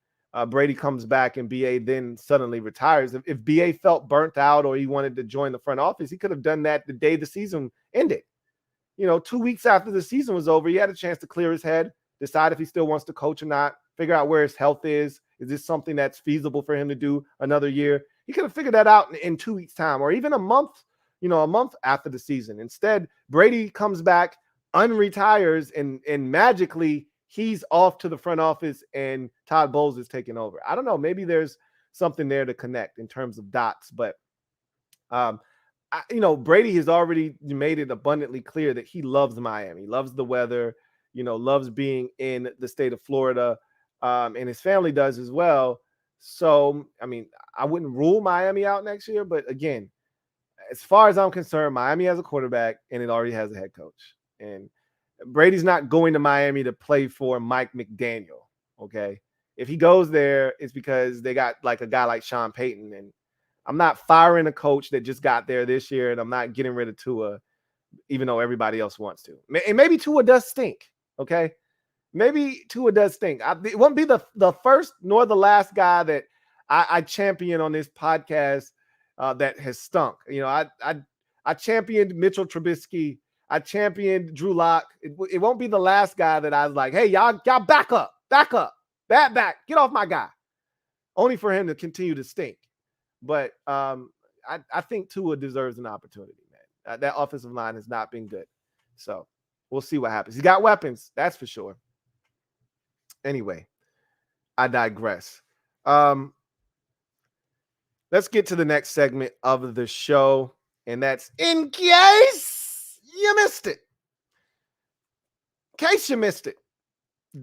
Brady comes back and BA then suddenly retires. If BA felt burnt out or he wanted to join the front office, he could have done that the day the season ended. You know, 2 weeks after the season was over, he had a chance to clear his head, decide if he still wants to coach or not, figure out where his health is. Is this something that's feasible for him to do another year? He could have figured that out in 2 weeks' time or even a month after the season. Instead, Brady comes back, unretires, and magically he's off to the front office and Todd Bowles is taking over. I don't know. Maybe there's something there to connect in terms of dots, but Brady has already made it abundantly clear that he loves Miami, loves the weather, loves being in the state of Florida, and his family does as well. So, I mean, I wouldn't rule Miami out next year, but again, as far as I'm concerned, Miami has a quarterback and it already has a head coach. And Brady's not going to Miami to play for Mike McDaniel, okay? If he goes there, it's because they got like a guy like Sean Payton, and I'm not firing a coach that just got there this year, and I'm not getting rid of Tua, even though everybody else wants to. And maybe Tua does stink, okay? Maybe Tua does stink. It won't be the first nor the last guy that I champion on this podcast that has stunk. I championed Mitchell Trubisky. I championed Drew Lock. It won't be the last guy that I was like, hey, y'all back up, back, get off my guy. Only for him to continue to stink. But I think Tua deserves an opportunity, man. That offensive line has not been good. So we'll see what happens. He got weapons, that's for sure. Anyway, I digress. Let's get to the next segment of the show, and that's In Case You Missed It. In case you missed it,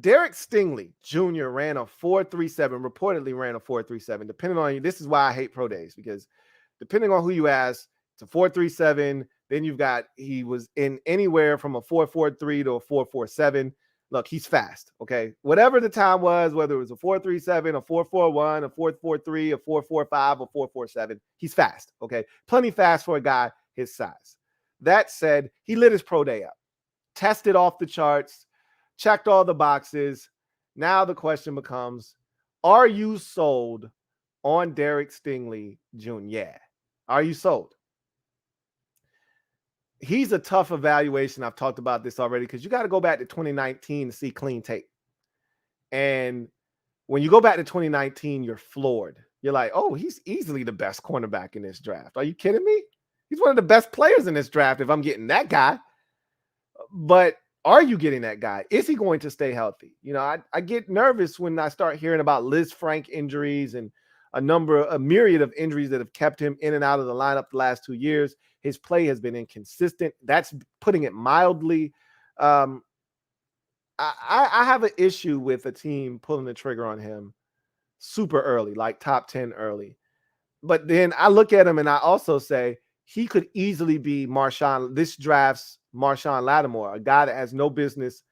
Derek Stingley Jr. ran a 4.37, reportedly ran a 4.37. Depending on you, this is why I hate pro days, because depending on who you ask, it's a 4.37. Then you've got, he was in anywhere from a 4.43 to a 4.47. Look, he's fast, okay? Whatever the time was, whether it was a 4.37, a 4.41, a 4.43, a 4.45, or 4.47, he's fast, okay? Plenty fast for a guy his size. That said, he lit his pro day up, tested off the charts, checked all the boxes. Now the question becomes, are you sold on Derek Stingley Jr.? Yeah. Are you sold? He's a tough evaluation. I've talked about this already because you got to go back to 2019 to see clean tape. And when you go back to 2019, you're floored. You're like, oh, he's easily the best cornerback in this draft. Are you kidding me? He's one of the best players in this draft if I'm getting that guy. But are you getting that guy? Is he going to stay healthy? I get nervous when I start hearing about Liz Frank injuries and a myriad of injuries that have kept him in and out of the lineup the last 2 years. His play has been inconsistent. That's putting it mildly. I have an issue with a team pulling the trigger on him super early, like top 10 early. But then I look at him and I also say he could easily be this draft's Marshawn Lattimore, a guy that has no business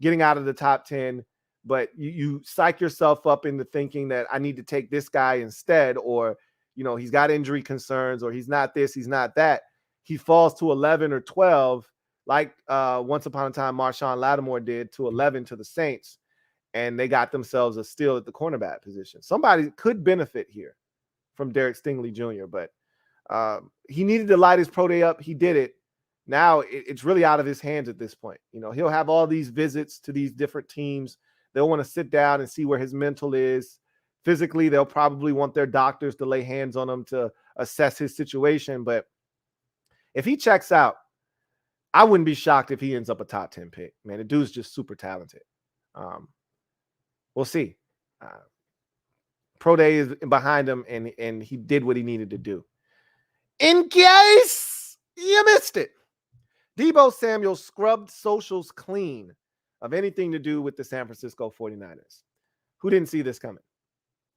getting out of the top 10, but you psych yourself up into thinking that I need to take this guy instead, or, he's got injury concerns, or he's not this, he's not that. He falls to 11 or 12, like once upon a time Marshawn Lattimore did, to 11 to the Saints, and they got themselves a steal at the cornerback position. Somebody could benefit here from Derek Stingley Jr., but he needed to light his pro day up. He did it. Now it's really out of his hands at this point. He'll have all these visits to these different teams. They'll want to sit down and see where his mental is. Physically, they'll probably want their doctors to lay hands on him to assess his situation. But if he checks out, I wouldn't be shocked if he ends up a top 10 pick. Man, the dude's just super talented. We'll see. Pro day is behind him, and he did what he needed to do. In case you missed it, Deebo Samuel scrubbed socials clean of anything to do with the San Francisco 49ers. Who didn't see this coming?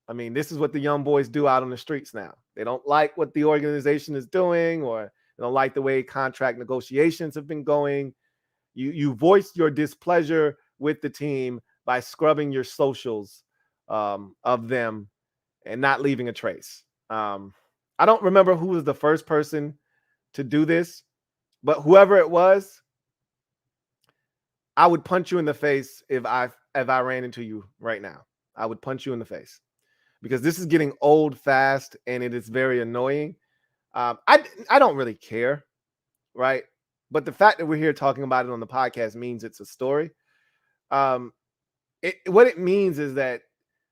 I mean, this is what the young boys do out on the streets now. They don't like what the organization is doing, or they don't like the way contract negotiations have been going. You voiced your displeasure with the team by scrubbing your socials of them and not leaving a trace. I don't remember who was the first person to do this, but whoever it was, I would punch you in the face if I ran into you right now. I would punch you in the face, because this is getting old fast and it is very annoying. I don't really care, right? But the fact that we're here talking about it on the podcast means it's a story. What it means is that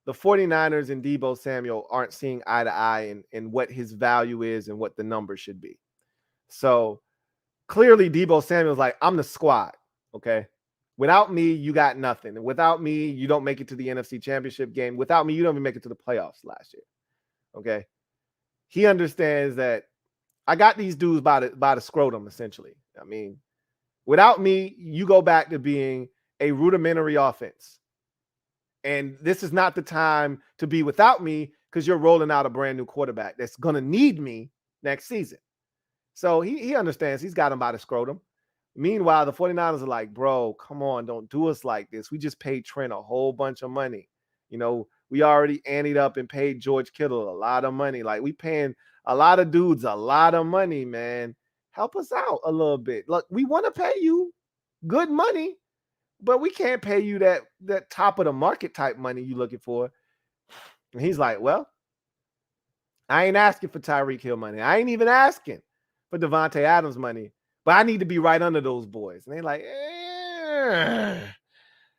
the 49ers and Deebo Samuel aren't seeing eye to eye in what his value is and what the number should be. So clearly Deebo Samuel's like, I'm the squad, okay? Without me, you got nothing. And without me, you don't make it to the NFC Championship game. Without me, you don't even make it to the playoffs last year, okay? He understands that I got these dudes by the scrotum, essentially. I mean, without me, you go back to being a rudimentary offense. And this is not the time to be without me, because you're rolling out a brand new quarterback that's going to need me next season. So he understands. He's got him by the scrotum. Meanwhile, the 49ers are like, bro, come on, don't do us like this. We just paid Trent a whole bunch of money. We already anteed up and paid George Kittle a lot of money. Like, we paying a lot of dudes a lot of money, man. Help us out a little bit. Look, we want to pay you good money, but we can't pay you that top of the market type money you're looking for. And he's like, well, I ain't asking for Tyreek Hill money. I ain't even asking for Devontae Adams money, but I need to be right under those boys. And they're like,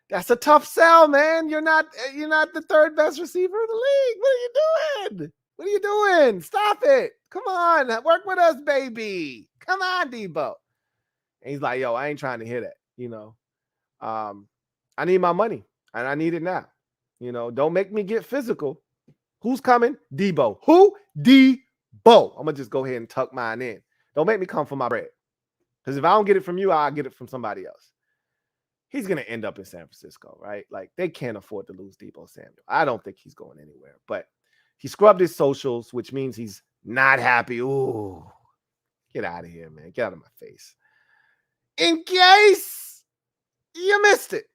that's a tough sell, man. You're not the third best receiver in the league. What are you doing? What are you doing? Stop it. Come on. Work with us, baby. Come on, Deebo. And he's like, yo, I ain't trying to hear that. I need my money, and I need it now. Don't make me get physical. Who's coming? Deebo. Who? Deebo. I'm going to just go ahead and tuck mine in. Don't make me come for my bread. Because if I don't get it from you, I'll get it from somebody else. He's going to end up in San Francisco, right? Like, they can't afford to lose Deebo Samuel. I don't think he's going anywhere. But he scrubbed his socials, which means he's not happy. Ooh, get out of here, man. Get out of my face. In case you missed it,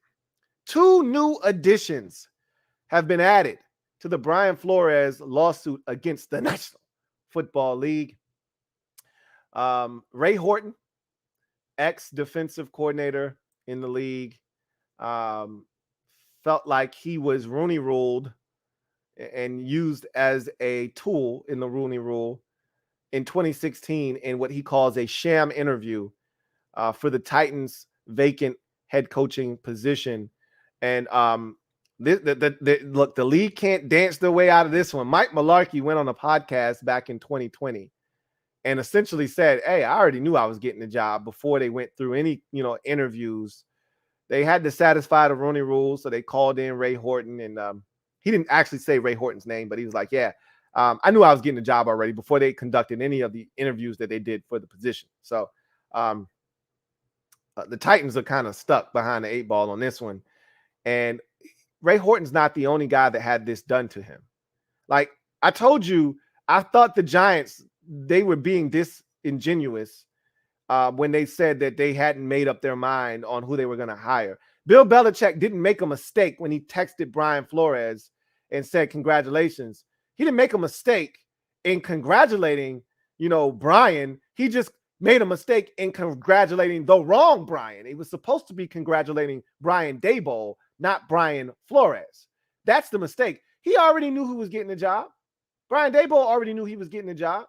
2 new additions have been added to the Brian Flores lawsuit against the National Football League. Ray Horton, ex-defensive coordinator in the league, felt like he was Rooney ruled and used as a tool in the Rooney Rule in 2016 in what he calls a sham interview for the Titans' vacant head coaching position. And look, the league can't dance their way out of this one. Mike Mularkey went on a podcast back in 2020 and essentially said, hey, I already knew I was getting the job before they went through any, interviews. They had to satisfy the Rooney Rule, so they called in Ray Horton, and he didn't actually say Ray Horton's name, but he was like, yeah, I knew I was getting the job already before they conducted any of the interviews that they did for the position. So the Titans are kind of stuck behind the 8 ball on this one. And Ray Horton's not the only guy that had this done to him. Like I told you, I thought the Giants, they were being disingenuous when they said that they hadn't made up their mind on who they were going to hire. Bill Belichick didn't make a mistake when he texted Brian Flores and said, congratulations. He didn't make a mistake in congratulating, Brian. He just made a mistake in congratulating the wrong Brian. He was supposed to be congratulating Brian Daboll, not Brian Flores. That's the mistake. He already knew who was getting the job. Brian Daboll already knew he was getting the job.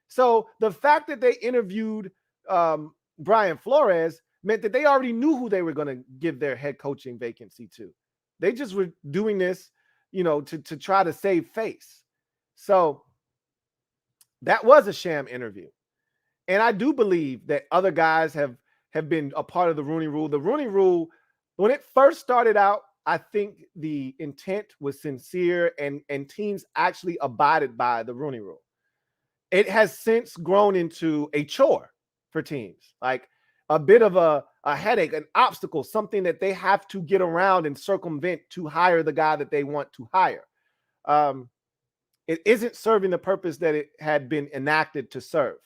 So the fact that they interviewed Brian Flores meant that they already knew who they were going to give their head coaching vacancy to. They just were doing this, to try to save face. So that was a sham interview. And I do believe that other guys have been a part of the Rooney Rule. The Rooney Rule, when it first started out, I think the intent was sincere and teams actually abided by the Rooney Rule. It has since grown into a chore for teams, like a bit of a headache, an obstacle, something that they have to get around and circumvent to hire the guy that they want to hire. It isn't serving the purpose that it had been enacted to serve.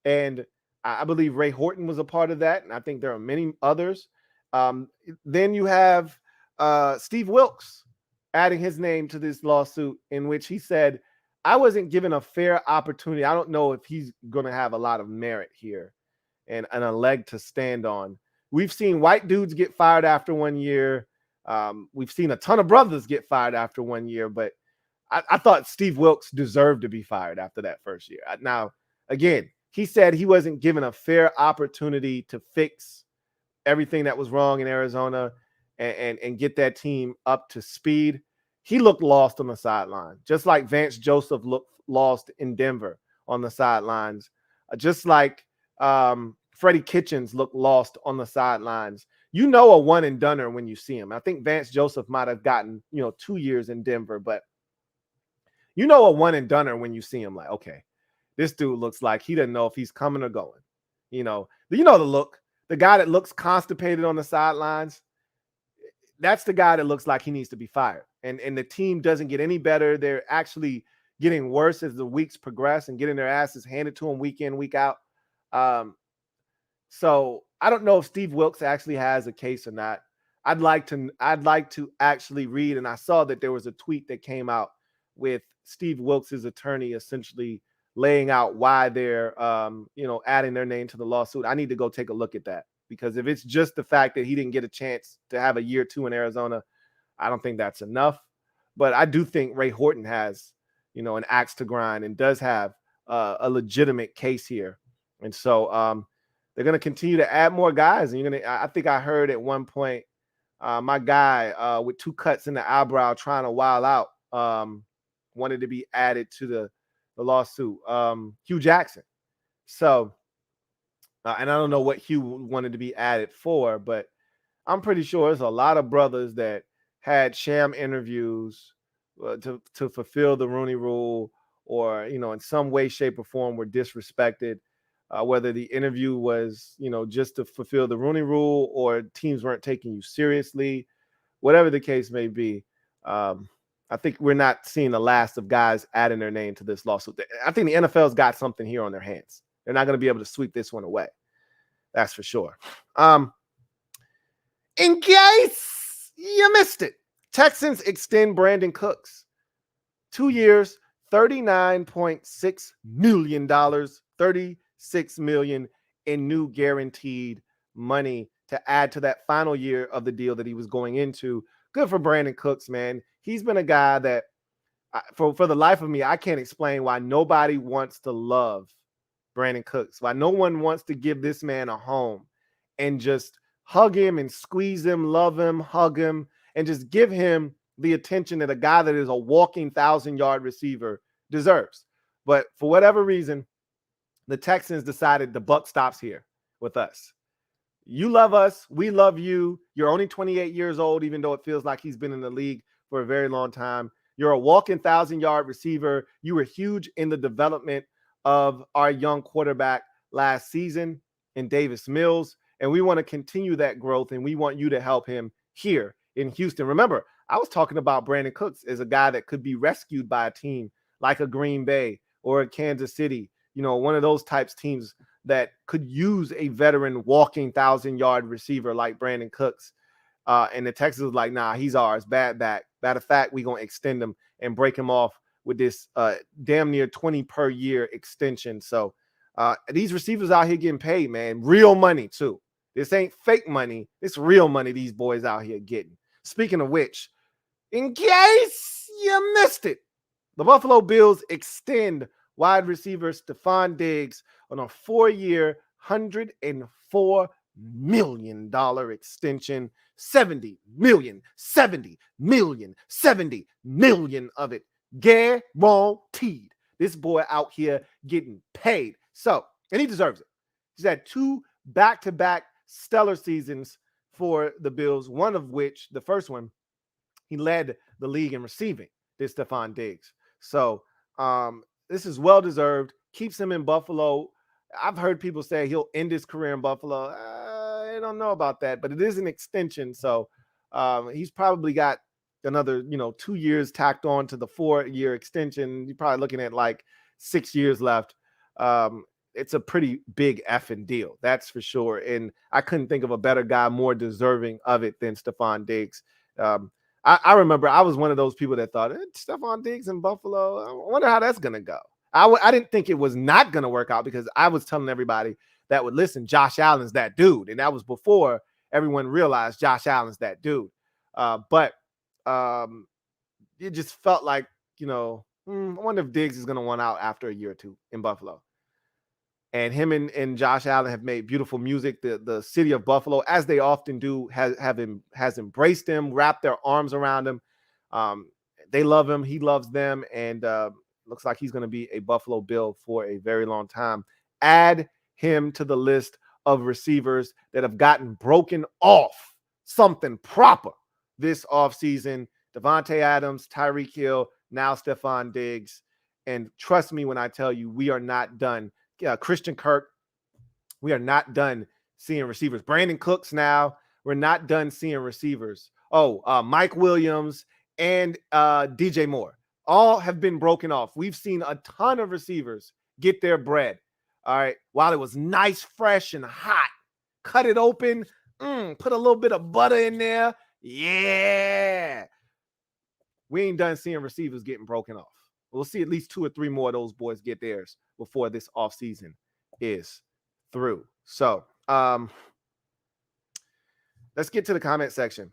And I believe Ray Horton was a part of that. And I think there are many others. Then you have Steve Wilkes adding his name to this lawsuit, in which he said, I wasn't given a fair opportunity. I don't know if he's going to have a lot of merit here and a leg to stand on. We've seen white dudes get fired after 1 year. We've seen a ton of brothers get fired after 1 year, but I thought Steve Wilkes deserved to be fired after that first year. Now, again, he said he wasn't given a fair opportunity to fix everything that was wrong in Arizona and get that team up to speed. He looked lost on the sideline, just like Vance Joseph looked lost in Denver on the sidelines, just like Freddie Kitchens looked lost on the sidelines. A one-and-doner when you see him. I think Vance Joseph might have gotten, 2 years in Denver, but a one-and-doner when you see him, like, okay, this dude looks like he doesn't know if he's coming or going. The look, the guy that looks constipated on the sidelines, that's the guy that looks like he needs to be fired. And the team doesn't get any better. They're actually getting worse as the weeks progress and getting their asses handed to them week in, week out. So I don't know if Steve Wilkes actually has a case or not. I'd like to actually read, and I saw that there was a tweet that came out with Steve Wilkes' attorney essentially laying out why they're adding their name to the lawsuit. I need to go take a look at that, because if it's just the fact that he didn't get a chance to have a year 2 in Arizona, I don't think that's enough. But I do think Ray Horton has, an axe to grind and does have a legitimate case here. And so they're going to continue to add more guys. And I think I heard at one point, my guy with 2 cuts in the eyebrow trying to wild out wanted to be added to the lawsuit, Hugh Jackson. So, and I don't know what Hugh wanted to be added for, but I'm pretty sure there's a lot of brothers that had sham interviews to fulfill the Rooney Rule, or, in some way, shape, or form were disrespected, whether the interview was, just to fulfill the Rooney Rule or teams weren't taking you seriously, whatever the case may be. I think we're not seeing the last of guys adding their name to this lawsuit. I think the NFL's got something here on their hands. They're not going to be able to sweep this one away. That's for sure. In case you missed it, Texans extend Brandon Cooks 2 years, $39.6 million, $36 million in new guaranteed money to add to that final year of the deal that he was going into. Good for Brandon Cooks, man. He's been a guy that, for the life of me, I can't explain why nobody wants to love Brandon Cooks, why no one wants to give this man a home and just hug him and squeeze him, love him, hug him, and just give him the attention that a guy that is a walking 1,000-yard receiver deserves. But for whatever reason, the Texans decided the buck stops here with us. You love us. We love you. You're only 28 years old, even though it feels like he's been in the league for a very long time. You're a walking 1,000-yard receiver. You were huge in the development of our young quarterback last season in Davis Mills. And we want to continue that growth, and we want you to help him here in Houston. Remember, I was talking about Brandon Cooks as a guy that could be rescued by a team like a Green Bay or a Kansas City, one of those types teams that could use a veteran walking 1,000-yard receiver like Brandon Cooks. And the Texans was like, nah, he's ours. Bad back. Matter of fact, we're going to extend him and break him off with this damn near 20 per year extension. So these receivers out here getting paid, man. Real money, too. This ain't fake money. It's real money these boys out here getting. Speaking of which, in case you missed it, the Buffalo Bills extend wide receiver Stephon Diggs on a 4-year, $104 million extension. 70 million of it guaranteed. This boy out here getting paid. So, and he deserves it. He's had 2 back-to-back stellar seasons for the Bills, one of which, the first one, he led the league in receiving, this Stephon Diggs. So this is well-deserved, keeps him in Buffalo. I've heard people say he'll end his career in Buffalo. I don't know about that, but it is an extension. So he's probably got another, 2 years tacked on to the 4-year extension. You're probably looking at like 6 years left. It's a pretty big effing deal, that's for sure. And I couldn't think of a better guy more deserving of it than Stephon Diggs. I remember I was one of those people that thought, Stephon Diggs in Buffalo, I wonder how that's going to go. I didn't think it was not going to work out because I was telling everybody that would listen, Josh Allen's that dude. And that was before everyone realized Josh Allen's that dude. But it just felt like, I wonder if Diggs is going to want out after a year or two in Buffalo. And him and Josh Allen have made beautiful music. The city of Buffalo, as they often do, has embraced him, wrapped their arms around him. They love him. He loves them. And looks like he's going to be a Buffalo Bill for a very long time. Add him to the list of receivers that have gotten broken off something proper this offseason. Devontae Adams, Tyreek Hill, now Stephon Diggs. And trust me when I tell you, we are not done. Christian Kirk, we are not done seeing receivers. Brandon Cooks now, we're not done seeing receivers. Mike Williams and DJ Moore all have been broken off. We've seen a ton of receivers get their bread. All right, while it was nice, fresh, and hot. Cut it open, put a little bit of butter in there. Yeah. We ain't done seeing receivers getting broken off. We'll see at least 2 or 3 more of those boys get theirs before this offseason is through. So let's get to the comment section.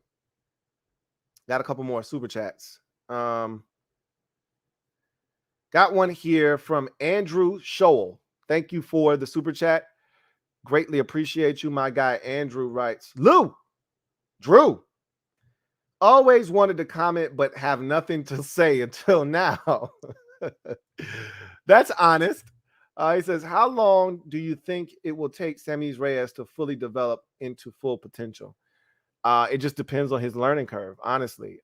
Got a couple more super chats. Got one here from Andrew Scholl. Thank you for the super chat. Greatly appreciate you. My guy Andrew writes, Drew, always wanted to comment, but have nothing to say until now. That's honest. He says, how long do you think it will take Sammy Reyes to fully develop into full potential? It just depends on his learning curve, honestly.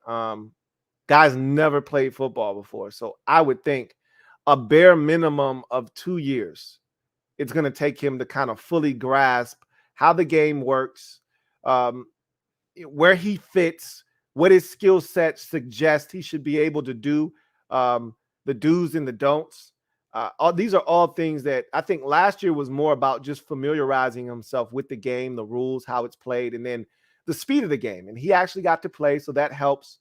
Guy's never played football before. So I would think a bare minimum of 2 years. It's going to take him to kind of fully grasp how the game works, where he fits, what his skill set suggests he should be able to do, the do's and the don'ts. These are all things that I think last year was more about just familiarizing himself with the game, the rules, how it's played, and then the speed of the game. And he actually got to play, so that helps.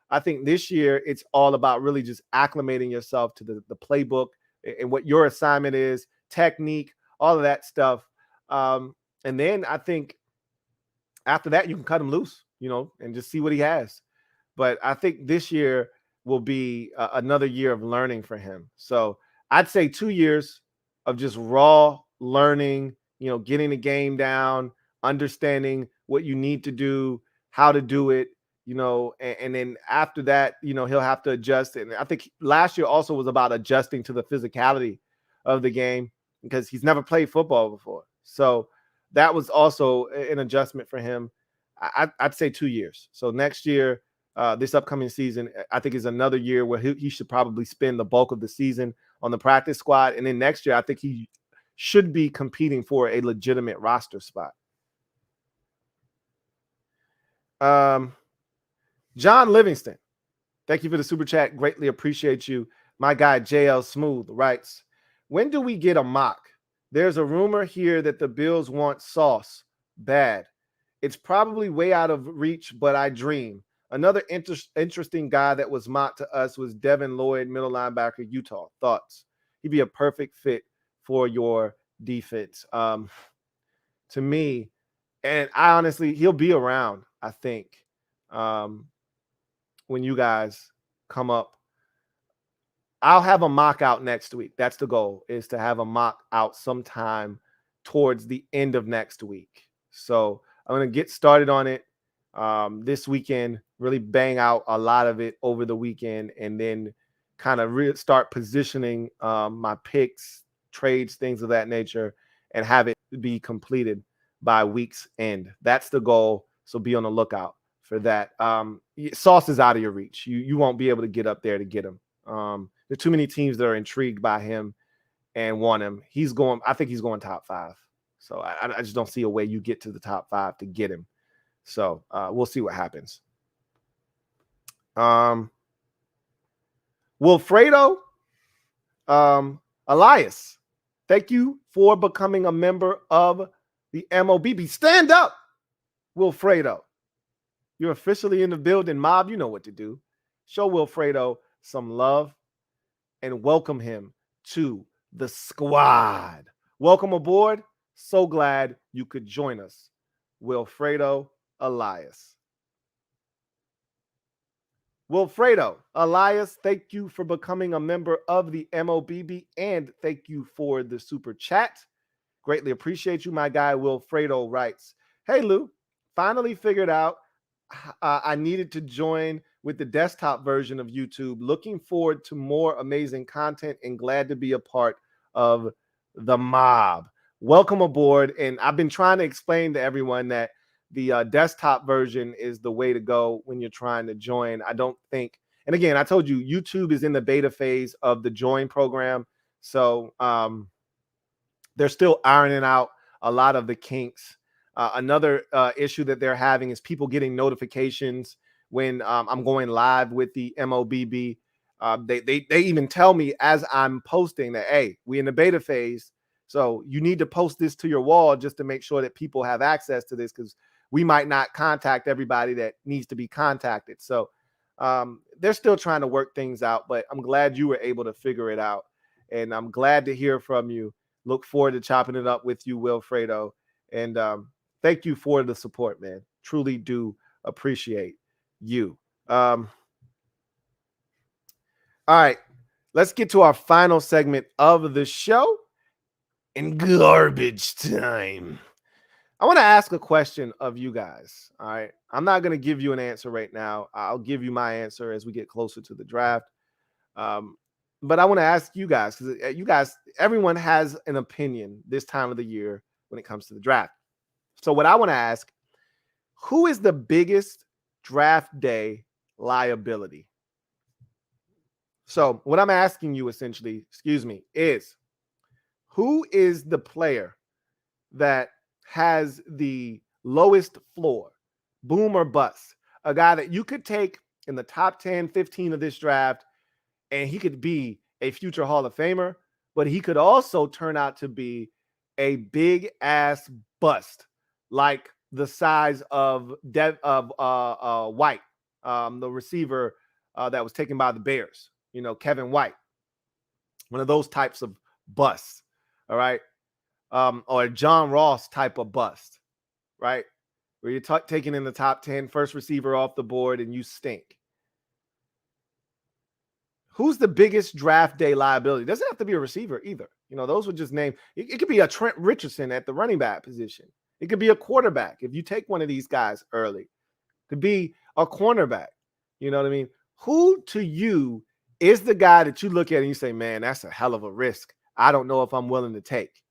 I think this year it's all about really just acclimating yourself to the playbook and what your assignment is, technique, all of that stuff. And then I think after that, you can cut him loose, and just see what he has. But I think this year will be another year of learning for him. So I'd say 2 years of just raw learning, getting the game down, understanding what you need to do, how to do it, and then after that, he'll have to adjust. And I think last year also was about adjusting to the physicality of the game because he's never played football before. So that was also an adjustment for him. I'd say 2 years. So next year, this upcoming season, I think is another year where he should probably spend the bulk of the season on the practice squad. And then next year, I think he should be competing for a legitimate roster spot. John Livingston, thank you for the super chat. Greatly appreciate you. My guy, JL Smooth, writes, when do we get a mock? There's a rumor here that the Bills want Sauce bad. It's probably way out of reach, but I dream. Another interesting guy that was mocked to us was Devin, Lloyd, middle linebacker, Utah. Thoughts? He'd be a perfect fit for your defense. To me, and I honestly, he'll be around, I think, when you guys come up. I'll have a mock out next week. That's the goal, is to have a mock out sometime towards the end of next week. So I'm going to get started on it this weekend, really bang out a lot of it over the weekend, and then kind of start positioning my picks, trades, things of that nature, and have it be completed by week's end. That's the goal. So be on the lookout for that. Sauce is out of your reach. You won't be able to get up there to get him. There are too many teams that are intrigued by him and want him. I think he's going top 5. So I just don't see a way you get to the top 5 to get him. So we'll see what happens. Wilfredo Elias, thank you for becoming a member of the MOBB. Stand up, Wilfredo. You're officially in the building, Mob. You know what to do. Show Wilfredo some love and welcome him to the squad. Welcome aboard. So glad you could join us, Wilfredo Elias. Wilfredo Elias, thank you for becoming a member of the MOBB, and thank you for the super chat. Greatly appreciate you. My guy Wilfredo writes, hey Lou, finally figured out I needed to join with the desktop version of YouTube. Looking forward to more amazing content and glad to be a part of the mob. Welcome aboard. And I've been trying to explain to everyone that the desktop version is the way to go when you're trying to join. I don't think, and again, I told you, YouTube is in the beta phase of the join program. So they're still ironing out a lot of the kinks. Another issue that they're having is people getting notifications when I'm going live with the MOBB. They even tell me as I'm posting that, hey, we're in the beta phase, so you need to post this to your wall just to make sure that people have access to this, because we might not contact everybody that needs to be contacted. So they're still trying to work things out, but I'm glad you were able to figure it out, and I'm glad to hear from you. Look forward to chopping it up with you, Wilfredo, and thank you for the support, man. Truly do appreciate you. All right, let's get to our final segment of the show. In garbage time, I want to ask a question of you guys. All right, I'm not going to give you an answer right now. I'll give you my answer as we get closer to the draft. But I want to ask you guys, because you guys, everyone has an opinion this time of the year when it comes to the draft. So what I want to ask, who is the biggest draft day liability? So what I'm asking you essentially, is who is the player that has the lowest floor, boom or bust? A guy that you could take in the top 10, 15 of this draft, and he could be a future Hall of Famer, but he could also turn out to be a big ass bust, like the size of White, the receiver that was taken by the Bears. You know, Kevin White, one of those types of busts. All right, or a John Ross type of bust, right? Where you're taking in the top 10, first receiver off the board, and you stink. Who's the biggest draft day liability? Doesn't have to be a receiver either. You know, those would just name. It could be a Trent Richardson at the running back position. It could be a quarterback if you take one of these guys early. It could be a cornerback. You know what I mean? Who to you is the guy that you look at and you say, man, that's a hell of a risk. I don't know if I'm willing to take.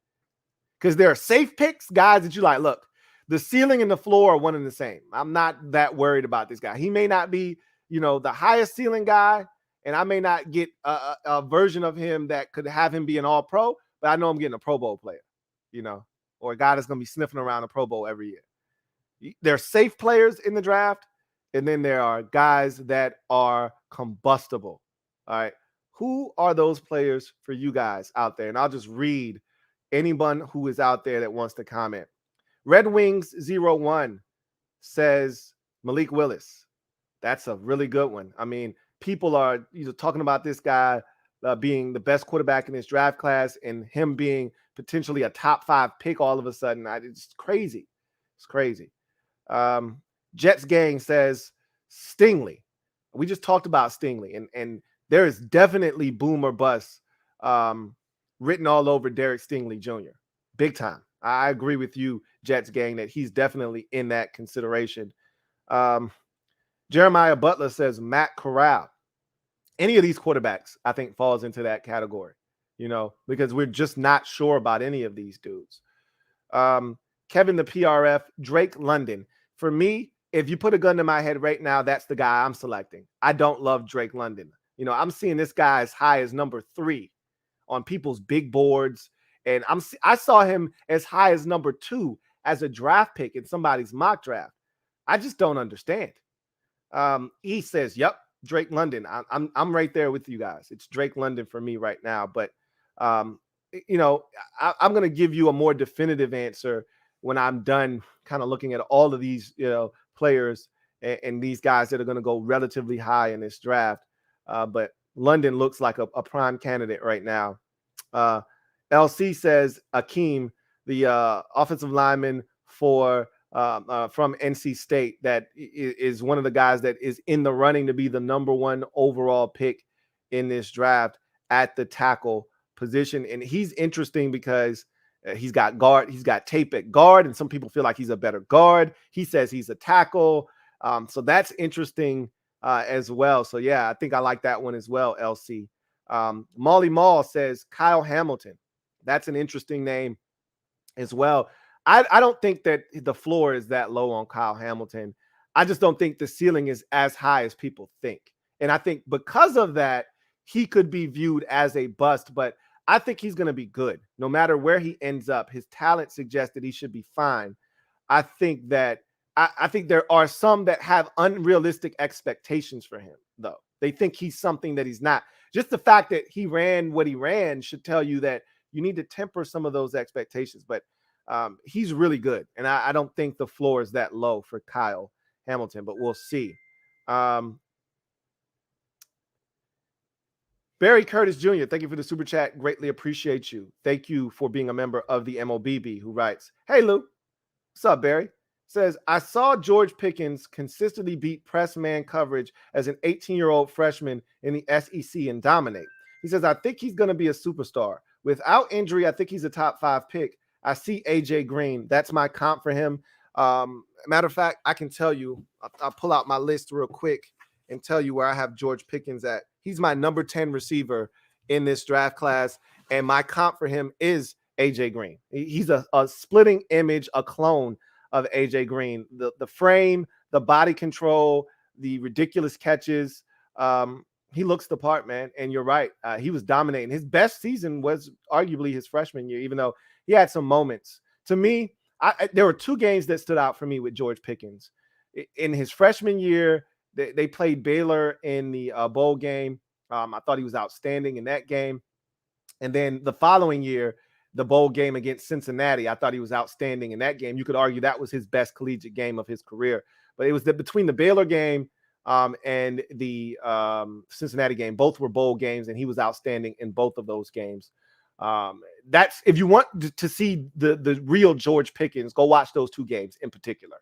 Because there are safe picks, guys that you like, look, the ceiling and the floor are one and the same. I'm not that worried about this guy. He may not be, you know, the highest ceiling guy, and I may not get a version of him that could have him be an all-pro, but I know I'm getting a Pro Bowl player, you know, or a guy that's going to be sniffing around a Pro Bowl every year. There are safe players in the draft, and then there are guys that are combustible. All right. Who are those players for you guys out there? And I'll just read anyone who is out there that wants to comment. Red Wings 01 says Malik Willis. That's a really good one. I mean, people are talking about this guy being the best quarterback in this draft class and him being potentially a top 5 pick all of a sudden. It's crazy. It's crazy. Jets Gang says Stingley. We just talked about Stingley, and there is definitely boom or bust written all over Derek Stingley Jr. Big time. I agree with you, Jets Gang, that he's definitely in that consideration. Jeremiah Butler says Matt Corral. Any of these quarterbacks, I think, falls into that category, because we're just not sure about any of these dudes. Kevin the PRF, Drake London. For me, if you put a gun to my head right now, that's the guy I'm selecting. I don't love Drake London. I'm seeing this guy as high as number 3 on people's big boards. And I saw him as high as number 2 as a draft pick in somebody's mock draft. I just don't understand. He says, yep, Drake London. I'm right there with you guys. It's Drake London for me right now. But, I'm going to give you a more definitive answer when I'm done kind of looking at all of these, players and these guys that are going to go relatively high in this draft. But London looks like a prime candidate right now. LC says Akeem, the offensive lineman from NC State, that is one of the guys that is in the running to be the number 1 overall pick in this draft at the tackle position. And he's interesting because he's got tape at guard, and some people feel like he's a better guard. He says he's a tackle. So that's interesting as well. So yeah, I think I like that one as well, LC. Molly Mall says Kyle Hamilton. That's an interesting name as well. I don't think that the floor is that low on Kyle Hamilton. I just don't think the ceiling is as high as people think. And I think because of that, he could be viewed as a bust, but I think he's going to be good. No matter where he ends up, his talent suggests that he should be fine. I think there are some that have unrealistic expectations for him, though. They think he's something that he's not. Just the fact that he ran what he ran should tell you that you need to temper some of those expectations. But he's really good. And I don't think the floor is that low for Kyle Hamilton, but we'll see. Barry Curtis Jr., thank you for the super chat. Greatly appreciate you. Thank you for being a member of the MOBB, who writes, hey, Lou. What's up, Barry? Says, I saw George Pickens consistently beat press man coverage as an 18-year-old freshman in the SEC and dominate. He says, I think he's going to be a superstar. Without injury, I think he's a top 5 pick. I see AJ Greene. That's my comp for him. Matter of fact, I can tell you, I'll pull out my list real quick and tell you where I have George Pickens at. He's my number 10 receiver in this draft class, and my comp for him is AJ Greene. He's a splitting image, a clone of AJ Greene. The frame, the body control, the ridiculous catches. He looks the part, man. And you're right. He was dominating. His best season was arguably his freshman year, even though he had some moments. To me, there were 2 games that stood out for me with George Pickens. In his freshman year, they played Baylor in the bowl game. I thought he was outstanding in that game. And then the following year, the bowl game against Cincinnati, I thought he was outstanding in that game. You could argue that was his best collegiate game of his career. But it was between the Baylor game and the Cincinnati game. Both were bowl games, and he was outstanding in both of those games. That's if you want to see the real George Pickens, go watch those 2 games in particular.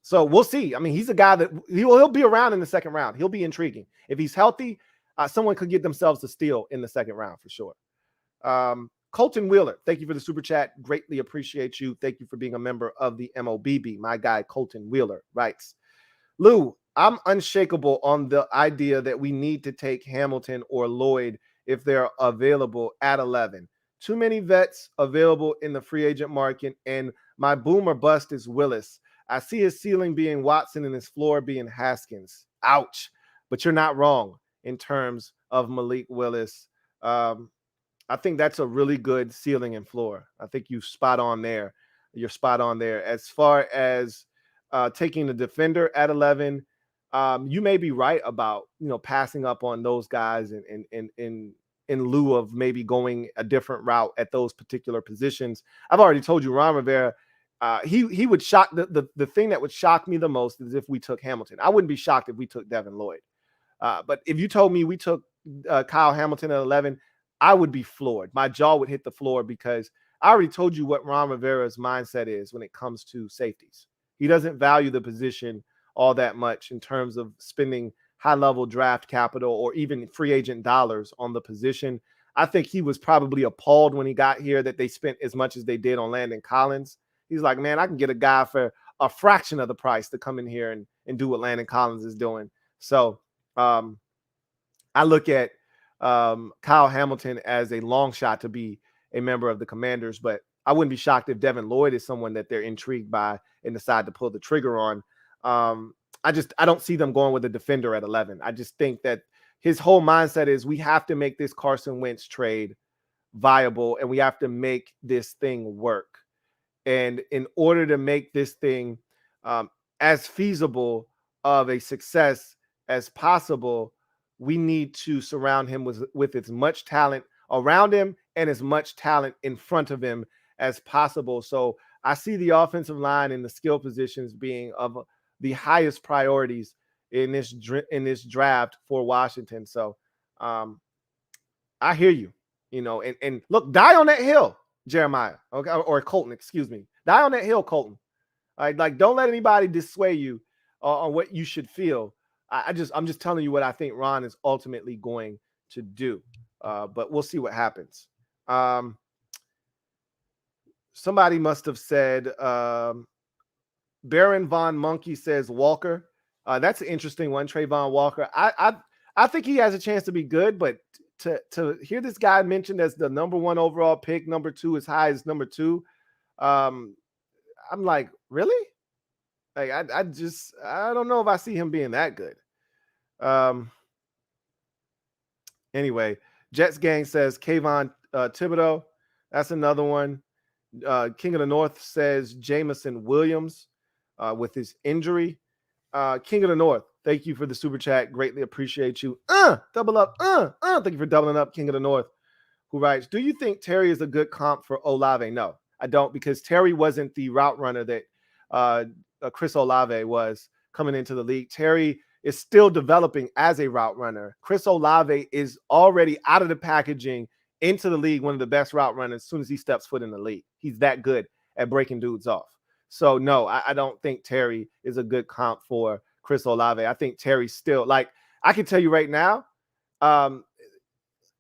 So we'll see. I mean, he's a guy that he'll be around in the second round. He'll be intriguing. If he's healthy, someone could get themselves a steal in the second round for sure. Colton Wheeler, thank you for the super chat. Greatly appreciate you. Thank you for being a member of the MOBB. My guy, Colton Wheeler, writes, Lou, I'm unshakable on the idea that we need to take Hamilton or Lloyd if they're available at 11. Too many vets available in the free agent market, and my boom or bust is Willis. I see his ceiling being Watson and his floor being Haskins. Ouch. But you're not wrong in terms of Malik Willis. I think that's a really good ceiling and floor. I think you're spot on there. You're spot on there. As far as taking the defender at 11, you may be right about, passing up on those guys in lieu of maybe going a different route at those particular positions. I've already told you Ron Rivera he would shock the thing that would shock me the most is if we took Hamilton. I wouldn't be shocked if we took Devin Lloyd. But if you told me we took Kyle Hamilton at 11, I would be floored. My jaw would hit the floor because I already told you what Ron Rivera's mindset is when it comes to safeties. He doesn't value the position all that much in terms of spending high-level draft capital or even free agent dollars on the position. I think he was probably appalled when he got here that they spent as much as they did on Landon Collins. He's like, man, I can get a guy for a fraction of the price to come in here and do what Landon Collins is doing. So I look at Kyle Hamilton as a long shot to be a member of the Commanders, but I wouldn't be shocked if Devin Lloyd is someone that they're intrigued by and decide to pull the trigger on. I don't see them going with a defender at 11. I just think that his whole mindset is we have to make this Carson Wentz trade viable and we have to make this thing work. And in order to make this thing as feasible of a success as possible, we need to surround him with as much talent around him and as much talent in front of him as possible. So I see the offensive line and the skill positions being of the highest priorities in this draft for Washington. So I hear you, and look, die on that hill, Jeremiah, okay, or Colton, excuse me. Die on that hill, Colton. All right, like don't let anybody dissuade you on what you should feel. I'm just telling you what I think Ron is ultimately going to do. But we'll see what happens. Somebody must have said Baron Von Monkey says Walker. That's an interesting one, Trayvon Walker. I think he has a chance to be good, but to hear this guy mentioned as the number 1 overall pick, number 2 as high as number 2, I'm like, really? Like I don't know if I see him being that good. Anyway, Jets Gang says Kayvon Thibodeau. That's another one. King of the North says Jamison Williams with his injury. King of the North, thank you for the super chat. Greatly appreciate you. Double up. Thank you for doubling up, King of the North, who writes, do you think Terry is a good comp for Olave? No, I don't, because Terry wasn't the route runner that Chris Olave was coming into the league. Terry is still developing as a route runner. Chris Olave is already out of the packaging into the league, one of the best route runners as soon as he steps foot in the league. He's that good at breaking dudes off. So, no, I don't think Terry is a good comp for Chris Olave. I think Terry's still, like, I can tell you right now,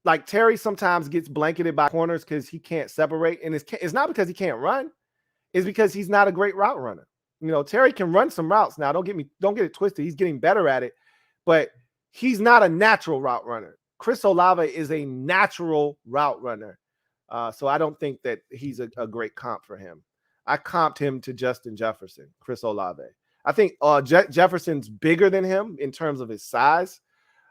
like Terry sometimes gets blanketed by corners because he can't separate. And it's not because he can't run. It's because he's not a great route runner. Terry can run some routes now. Don't get it twisted. He's getting better at it, but he's not a natural route runner. Chris Olave is a natural route runner. So I don't think that he's a great comp for him. I comped him to Justin Jefferson, Chris Olave. I think Jefferson's bigger than him in terms of his size.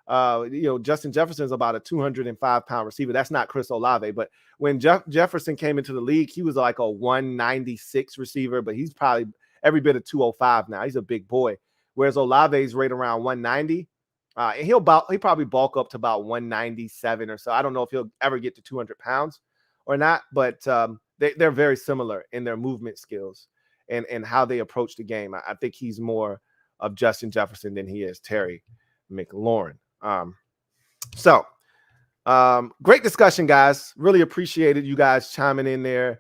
Justin Jefferson's about a 205-pound receiver. That's not Chris Olave. But when Jefferson came into the league, he was like a 196 receiver, but he's probably every bit of 205 now. He's a big boy. Whereas Olave's right around 190. And he'll probably bulk up to about 197 or so. I don't know if he'll ever get to 200 pounds or not, but they're very similar in their movement skills and how they approach the game. I think he's more of Justin Jefferson than he is Terry McLaurin. Great discussion, guys. Really appreciated you guys chiming in there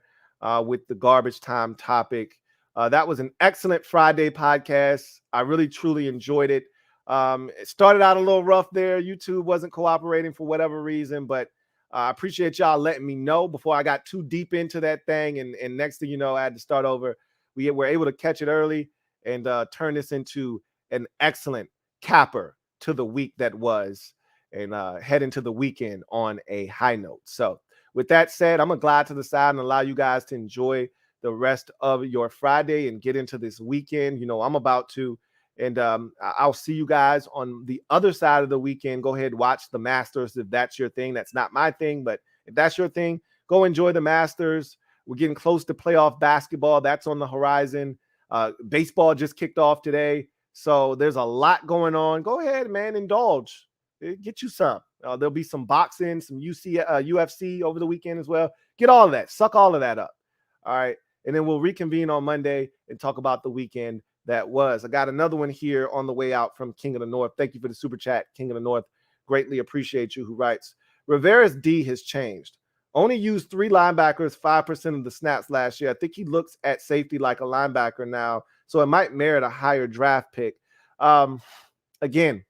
with the garbage time topic. That was an excellent Friday podcast. I really, truly enjoyed it. It started out a little rough there. YouTube wasn't cooperating for whatever reason, but I appreciate y'all letting me know before I got too deep into that thing. And next thing you know, I had to start over. We were able to catch it early and turn this into an excellent capper to the week that was and head into the weekend on a high note. So with that said, I'm going to glide to the side and allow you guys to enjoy the rest of your Friday and get into this weekend. I'm about to. And I'll see you guys on the other side of the weekend. Go ahead, watch the Masters if that's your thing. That's not my thing, but if that's your thing, go enjoy the Masters. We're getting close to playoff basketball. That's on the horizon. Baseball just kicked off today. So there's a lot going on. Go ahead, man, indulge. Get you some. There'll be some boxing, some UFC over the weekend as well. Get all of that. Suck all of that up. All right. and then we'll reconvene on Monday and talk about the weekend that was. I got another one here on the way out from King of the North. Thank you for the super chat, King of the North. Greatly appreciate you, who writes, Rivera's D has changed. Only used 3 linebackers, 5% of the snaps last year. I think he looks at safety like a linebacker now, so it might merit a higher draft pick. Again,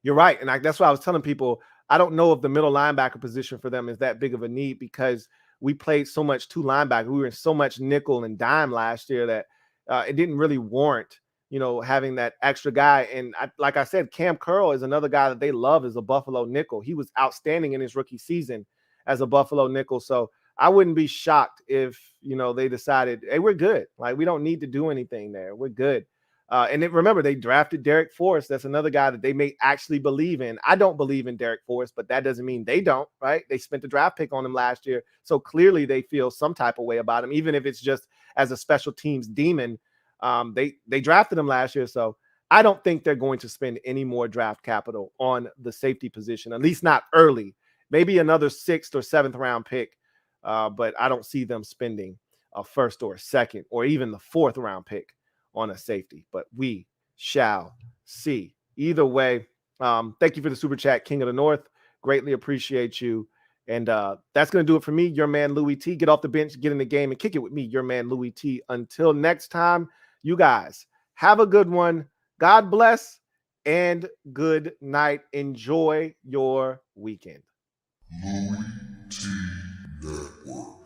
you're right. And that's why I was telling people, I don't know if the middle linebacker position for them is that big of a need, because we played so much 2 linebacker. We were in so much nickel and dime last year that it didn't really warrant, having that extra guy. And like I said, Cam Curl is another guy that they love as a Buffalo nickel. He was outstanding in his rookie season as a Buffalo nickel. So I wouldn't be shocked if, they decided, hey, we're good. Like, we don't need to do anything there. We're good. And then remember, they drafted Derek Forrest. That's another guy that they may actually believe in. I don't believe in Derek Forrest, but that doesn't mean they don't, right? They spent the draft pick on him last year. So clearly they feel some type of way about him, even if it's just as a special teams demon. They drafted him last year. So I don't think they're going to spend any more draft capital on the safety position, at least not early. Maybe another 6th or 7th round pick. But I don't see them spending a 1st or a 2nd or even the 4th round pick on a safety, but we shall see. Either way, thank you for the super chat, King of the North. Greatly appreciate you. And that's going to do it for me, your man, Louie T. Get off the bench, get in the game, and kick it with me, your man, Louie T. Until next time, you guys have a good one. God bless and good night. Enjoy your weekend. LouieTeeNetwork.